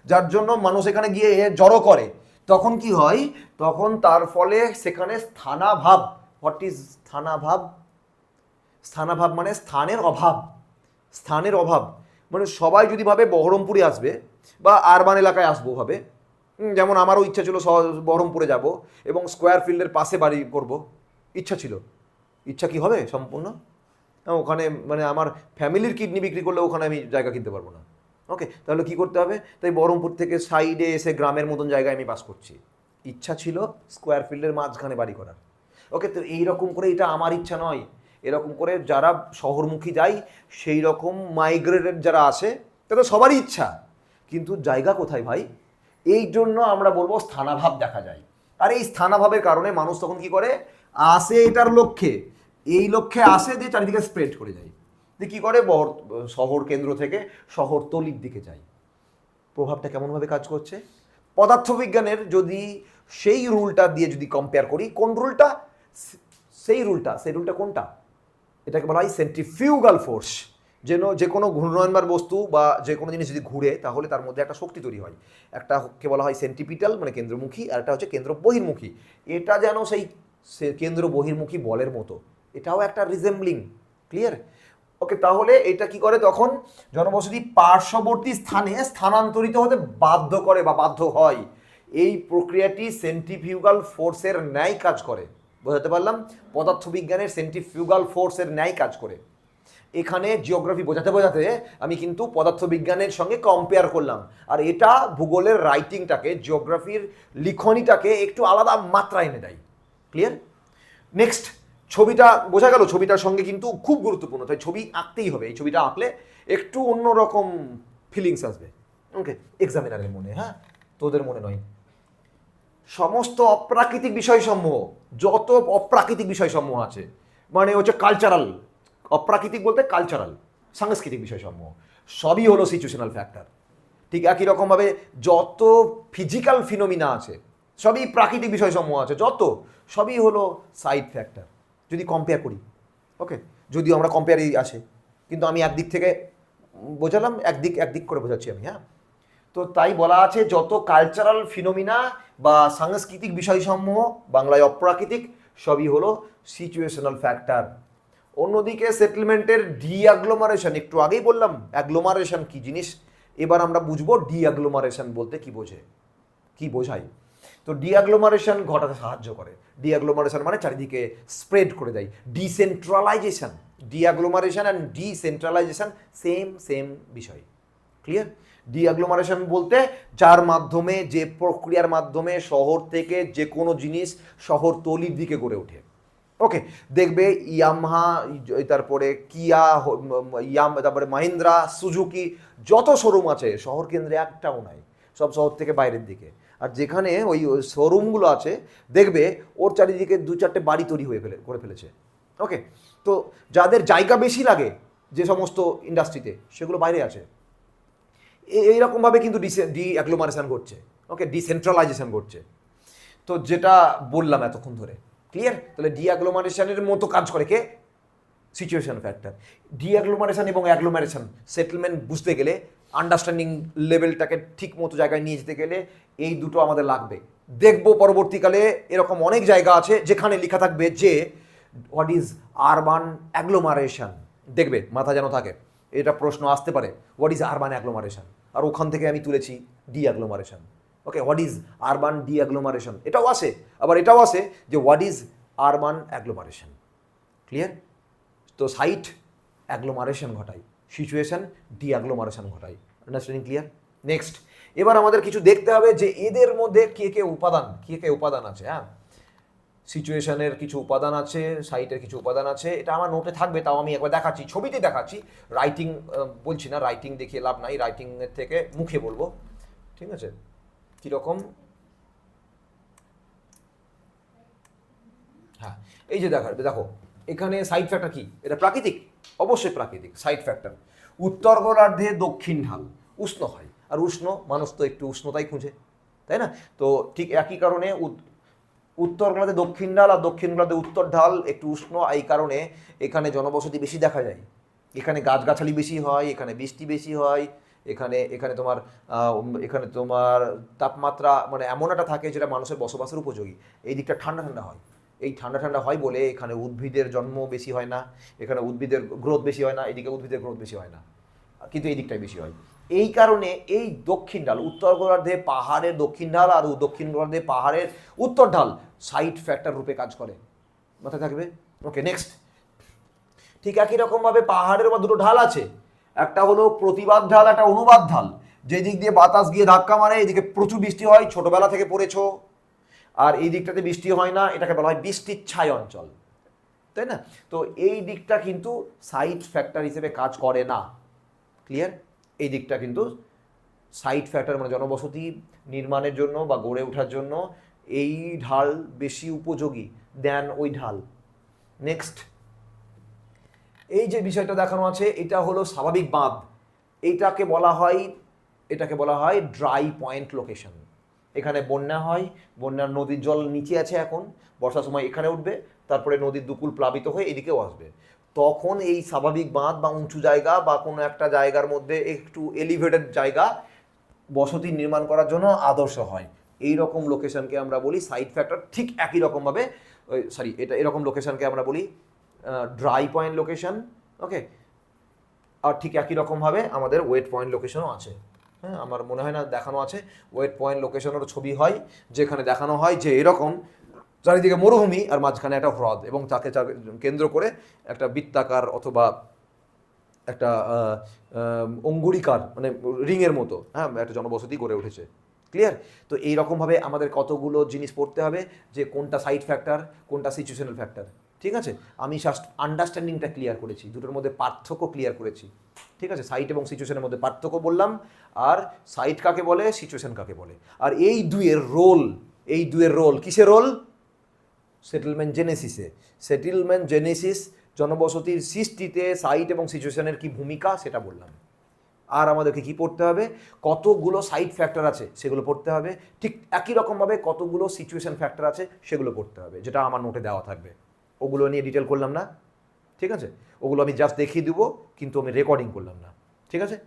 যার জন্য মানুষ এখানে গিয়ে জড়ো করে, তখন কি হয়? তখন তার ফলে সেখানে স্থানাভাব। What is স্থানাভাব? স্থানাভাব মানে স্থানের অভাব। মানে সবাই যদি ভাবে বহরমপুরে আসবে বা আরবান এলাকায় আসবো ভাবে, যেমন আমারও ইচ্ছা ছিল বহরমপুরে যাব এবং স্কোয়ার ফিল্ডের পাশে বাড়ি করব, ইচ্ছা ছিল। ইচ্ছা কি হবে সম্পূর্ণ? ওখানে মানে আমার ফ্যামিলির কিডনি বিক্রি করলে ওখানে আমি জায়গা কিনতে পারবো না। ওকে, তাহলে কি করতে হবে? তাই বহরমপুর থেকে সাইডে এসে গ্রামের মতন জায়গায় আমি বাস করছি। ইচ্ছা ছিল স্কোয়ার ফিল্ডের মাঝখানে বাড়ি করার। ওকে, তো এইরকম করে, এটা আমার ইচ্ছা নয়, এরকম করে যারা শহরমুখী যায় সেই রকম মাইগ্রেটেড যারা আসে তাদের সবারই ইচ্ছা, কিন্তু জায়গা কোথায় ভাই? এই জন্য আমরা বলবো স্থানাভাব দেখা যায়। আর এই স্থানাভাবের কারণে মানুষ তখন কি করে? আসে এটার লক্ষ্যে, এই লক্ষ্যে আসে দিয়ে চারিদিকে স্প্রেড করে যায়। দিয়ে কী করে? শহর কেন্দ্র থেকে শহরতলির দিকে যায়। প্রভাবটা কেমনভাবে কাজ করছে? পদার্থবিজ্ঞানের যদি সেই রুলটা দিয়ে যদি কম্পেয়ার করি, কোন রুলটা? সেই রুলটা কোনটা? এটাকে বলা হয় সেন্ট্রিফিউগাল ফোর্স। যে কোনো ঘূর্ণয়নবার বস্তু বা যে কোনো জিনিস যদি ঘুরে তাহলে তার মধ্যে একটা শক্তি তৈরি হয়। একটাকে বলা হয় সেন্ট্রিপিটাল মানে কেন্দ্রমুখী, আর একটা হচ্ছে কেন্দ্র বহির্মুখী। এটা যেন সেই কেন্দ্র বহির্মুখী বলের মতো, এটাও একটা রিজেম্বলিং। ক্লিয়ার? ওকে, তাহলে এটা কি করে? তখন জনবসতি পার্শ্ববর্তী স্থানে স্থানান্তরিত হতে বাধ্য করে বা বাধ্য হয়। এই প্রক্রিয়াটি সেন্ট্রিফিউগাল ফোর্সের ন্যায় কাজ করে। বোঝাতে পারলাম? পদার্থবিজ্ঞানের সেন্ট্রিফিউগাল ফোর্সের ন্যায় কাজ করে। এখানে জিওগ্রাফি বোঝাতে আমি কিন্তু পদার্থবিজ্ঞানের সঙ্গে কম্পেয়ার করলাম, আর এটা ভূগোলের রাইটিংটাকে, জিওগ্রাফির লিখনিটাকে একটু আলাদা মাত্রায় এনে দেয়। ক্লিয়ার? নেক্সট, ছবিটা বোঝা গেল, ছবিটার সঙ্গে কিন্তু খুব গুরুত্বপূর্ণ, তাই ছবি আঁকতেই হবে। এই ছবিটা আঁকলে একটু অন্যরকম ফিলিংস আসবে। ওকে, এক্সামিনারের মনে, হ্যাঁ, তোদের মনে নয়। সমস্ত অপ্রাকৃতিক বিষয়সমূহ, যত অপ্রাকৃতিক বিষয়সমূহ আছে, মানে হচ্ছে কালচারাল, অপ্রাকৃতিক বলতে কালচারাল, সাংস্কৃতিক বিষয়সমূহ, সবই হলো সিচুয়েশনাল ফ্যাক্টর। ঠিক একই রকমভাবে যত ফিজিক্যাল ফিনোমিনা আছে, সবই প্রাকৃতিক বিষয়সমূহ আছে, যত সবই হলো সাইড ফ্যাক্টর যদি কম্পেয়ার করি। ওকে, যদিও আমরা কম্পেয়ারই আসে, কিন্তু আমি একদিক থেকে বোঝালাম, একদিক করে বোঝাচ্ছি আমি। হ্যাঁ, তো তাই বলা আছে যত কালচারাল ফিনোমিনা বা সাংস্কৃতিক বিষয়সমূহ বাংলায় অপ্রাকৃতিক সবই হলো সিচুয়েশনাল ফ্যাক্টর। অন্যদিকে সেটেলমেন্টের ডিঅ্যাগ্লোমারেশন, একটু আগেই বললাম অ্যাগ্লোমারেশন কি জিনিস, এবার আমরা বুঝবো ডিঅ্যাগ্লোমারেশন বলতে কি বোঝায়। তো ডিঅ্যাগ্লোমারেশন ঘটাতে সাহায্য করে। ডিঅ্যাগ্লোমারেশন মানে চারিদিকে স্প্রেড করে দেয়। ডিসেন্ট্রালাইজেশন, ডিঅ্যাগ্লোমারেশন অ্যান্ড ডিসেন্ট্রালাইজেশন সেম বিষয়। ক্লিয়ার? ডিঅ্যাগ্লোমারেশন বলতে যার মাধ্যমে, যে প্রক্রিয়ার মাধ্যমে শহর থেকে যে কোনো জিনিস শহরতলির দিকে গড়ে ওঠে। ওকে, দেখবে ইয়ামাহা, তারপরে কিয়া, তারপরে মাহিন্দ্রা, সুজুকি, যত শোরুম আছে শহর কেন্দ্রে একটাও নাই, সব শহর থেকে বাইরের দিকে। আর যেখানে ওই শোরুমগুলো আছে দেখবে ওর চারিদিকে 2-4টে বাড়ি তৈরি করে ফেলেছে। ওকে, তো যাদের জায়গা বেশি লাগে যে সমস্ত ইন্ডাস্ট্রিতে, সেগুলো বাইরে আছে। এইরকমভাবে কিন্তু ডিঅ্যাগ্লোমারেশন ঘটছে। ওকে, ডিসেন্ট্রালাইজেশন ঘটছে। তো যেটা বললাম এতক্ষণ ধরে, ক্লিয়ার? তাহলে ডিঅ্যাগ্লোমারেশনের মতো কাজ করে কে? Situation factor. ডিঅ্যাগ্লোমারেশন এবং অ্যাগ্লোমারেশন সেটেলমেন্ট বুঝতে গেলে, আন্ডারস্ট্যান্ডিং লেভেলটাকে ঠিক মতো জায়গায় নিয়ে যেতে গেলে এই দুটো আমাদের লাগবে। দেখব পরবর্তীকালে এরকম অনেক জায়গা আছে যেখানে লেখা থাকবে যে হোয়াট ইজ আরবান অ্যাগ্লোমারেশন। দেখবে মাথা যেন থাকে, এটা প্রশ্ন আসতে পারে, হোয়াট ইজ আরবান অ্যাগ্লোমারেশন, আর ওখান থেকে আমি তুলেছি ডিঅ্যাগ্লোমারেশন। ওকে, হোয়াট ইজ আরবান ডিঅ্যাগ্লোমারেশন, এটাও আসে। আবার এটাও আসে যে হোয়াট ইজ আরবান অ্যাগ্লোমারেশন। ক্লিয়ার? তো সাইট অ্যাগ্লোমারেশন ঘটায়, সিচুয়েশন ডিঅ্যাগ্লোমারেশন ঘটায়। Understanding clear? নেক্সট, এবার আমাদের কিছু দেখতে হবে যে এদের মধ্যে কে কে উপাদান আছে। হ্যাঁ, সিচুয়েশনের কিছু উপাদান আছে, সাইটের কিছু উপাদান আছে। এটা আমার নোটে থাকবে, তাও আমি একবার দেখাচ্ছি, ছবিতে দেখাচ্ছি, রাইটিং বলছি না, রাইটিং দেখিয়ে লাভ নাই, রাইটিংয়ের থেকে মুখে বলবো। ঠিক আছে? কীরকম? হ্যাঁ, এই যে দেখো এখানে সাইড ফ্যাক্টর কি, এটা প্রাকৃতিক, অবশ্যই প্রাকৃতিক। সাইড ফ্যাক্টর, উত্তর গোলার্ধে দক্ষিণ ঢাল উষ্ণ হয়, আর উষ্ণ মানুষ তো একটু উষ্ণতাই খুঁজে, তাই না? তো ঠিক একই কারণে উত্তর গোলার্ধে দক্ষিণ ঢাল আর দক্ষিণ গোলার্ধে উত্তর ঢাল একটু উষ্ণ, এই কারণে এখানে জনবসতি বেশি দেখা যায়, এখানে গাছগাছালি বেশি হয়, এখানে বৃষ্টি বেশি হয়, এখানে তোমার তাপমাত্রা মানে এমন একটা থাকে যেটা মানুষের বসবাসের উপযোগী। এই দিকটা ঠান্ডা ঠান্ডা হয়, এই ঠান্ডা হয় বলে এখানে উদ্ভিদের জন্ম বেশি হয় না, এখানে উদ্ভিদের গ্রোথ বেশি হয় না, এদিকে উদ্ভিদের গ্রোথ বেশি হয় না, কিন্তু এই দিকটাই বেশি হয়। এই কারণে এই দক্ষিণ ঢাল, উত্তর গোলার্ধে পাহাড়ের দক্ষিণ ঢাল আর দক্ষিণ গোলার্ধে পাহাড়ের উত্তর ঢাল সাইড ফ্যাক্টর রূপে কাজ করে, মাথায় থাকবে। ওকে, নেক্সট, ঠিক একই রকমভাবে পাহাড়ের বা দুটো ঢাল আছে, একটা হলো প্রতিবাদ ঢাল, একটা অনুবাদ ঢাল। যে দিক দিয়ে বাতাস গিয়ে ধাক্কা মারে এদিকে প্রচুর বৃষ্টি হয়, ছোটবেলা থেকে পড়েছো। আর এই দিকটাতে বৃষ্টি হয় না, এটাকে বলা হয় বৃষ্টির ছায় অঞ্চল, তাই না? তো এই দিকটা কিন্তু সাইড ফ্যাক্টর হিসেবে কাজ করে না। ক্লিয়ার? এই দিকটা কিন্তু সাইড ফ্যাক্টর মানে জনবসতি নির্মাণের জন্য বা গড়ে ওঠার জন্য এই ঢাল বেশি উপযোগী দেন ওই ঢাল। নেক্সট, এই যে বিষয়টা দেখানো আছে এটা হলো স্বাভাবিক বাঁধ, এটাকে বলা হয় ড্রাই পয়েন্ট লোকেশন। এখানে বন্যা হয়, বন্যার নদীর জল নিচে আছে, এখন বর্ষার সময় এখানে উঠবে, তারপরে নদীর দুকুল প্লাবিত হয়ে এদিকেও আসবে, তখন এই স্বাভাবিক বাঁধ বা উঁচু জায়গা বা কোনো একটা জায়গার মধ্যে একটু এলিভেটেড জায়গা বসতি নির্মাণ করার জন্য আদর্শ হয়। এই রকম লোকেশনকে আমরা বলি সাইড ফ্যাক্টর। ঠিক একই রকমভাবে এরকম লোকেশনকে আমরা বলি ড্রাই পয়েন্ট লোকেশন। ওকে, আর ঠিক একই রকমভাবে আমাদের ওয়েট পয়েন্ট লোকেশনও আছে। হ্যাঁ, আমার মনে হয় না দেখানো আছে, ওয়েট পয়েন্ট লোকেশনেরও ছবি হয় যেখানে দেখানো হয় যে এরকম চারিদিকে মরুভূমি আর মাঝখানে একটা হ্রদ এবং তাকে কেন্দ্র করে একটা বৃত্তাকার অথবা একটা অঙ্গুরিকার মানে রিংয়ের মতো, হ্যাঁ, একটা জনবসতি গড়ে উঠেছে। ক্লিয়ার? তো এইরকমভাবে আমাদের কতগুলো জিনিস পড়তে হবে যে কোনটা সাইড ফ্যাক্টর, কোনটা সিচুয়েশনাল ফ্যাক্টর। ঠিক আছে, আমি জাস্ট আন্ডারস্ট্যান্ডিংটা ক্লিয়ার করেছি, দুটোর মধ্যে পার্থক্য ক্লিয়ার করেছি। ঠিক আছে, সাইট এবং সিচুয়েশনের মধ্যে পার্থক্য বললাম, আর সাইট কাকে বলে, সিচুয়েশন কাকে বলে, আর এই দুয়ের রোল কিসের রোল? সেটেলমেন্ট জেনেসিস জনবসতির সৃষ্টিতে সাইট এবং সিচুয়েশনের কি ভূমিকা সেটা বললাম। আর আমাদেরকে কি পড়তে হবে? কতগুলো সাইড ফ্যাক্টর আছে সেগুলো পড়তে হবে, ঠিক একই রকমভাবে কতগুলো সিচুয়েশন ফ্যাক্টর আছে সেগুলো পড়তে হবে, যেটা আমার নোটে দেওয়া থাকবে। ওগুলো নিয়ে ডিটেল করলাম না, ঠিক আছে? ওগুলো আমি জাস্ট দেখিয়ে দেবো, কিন্তু আমি রেকর্ডিং করলাম না, ঠিক আছে?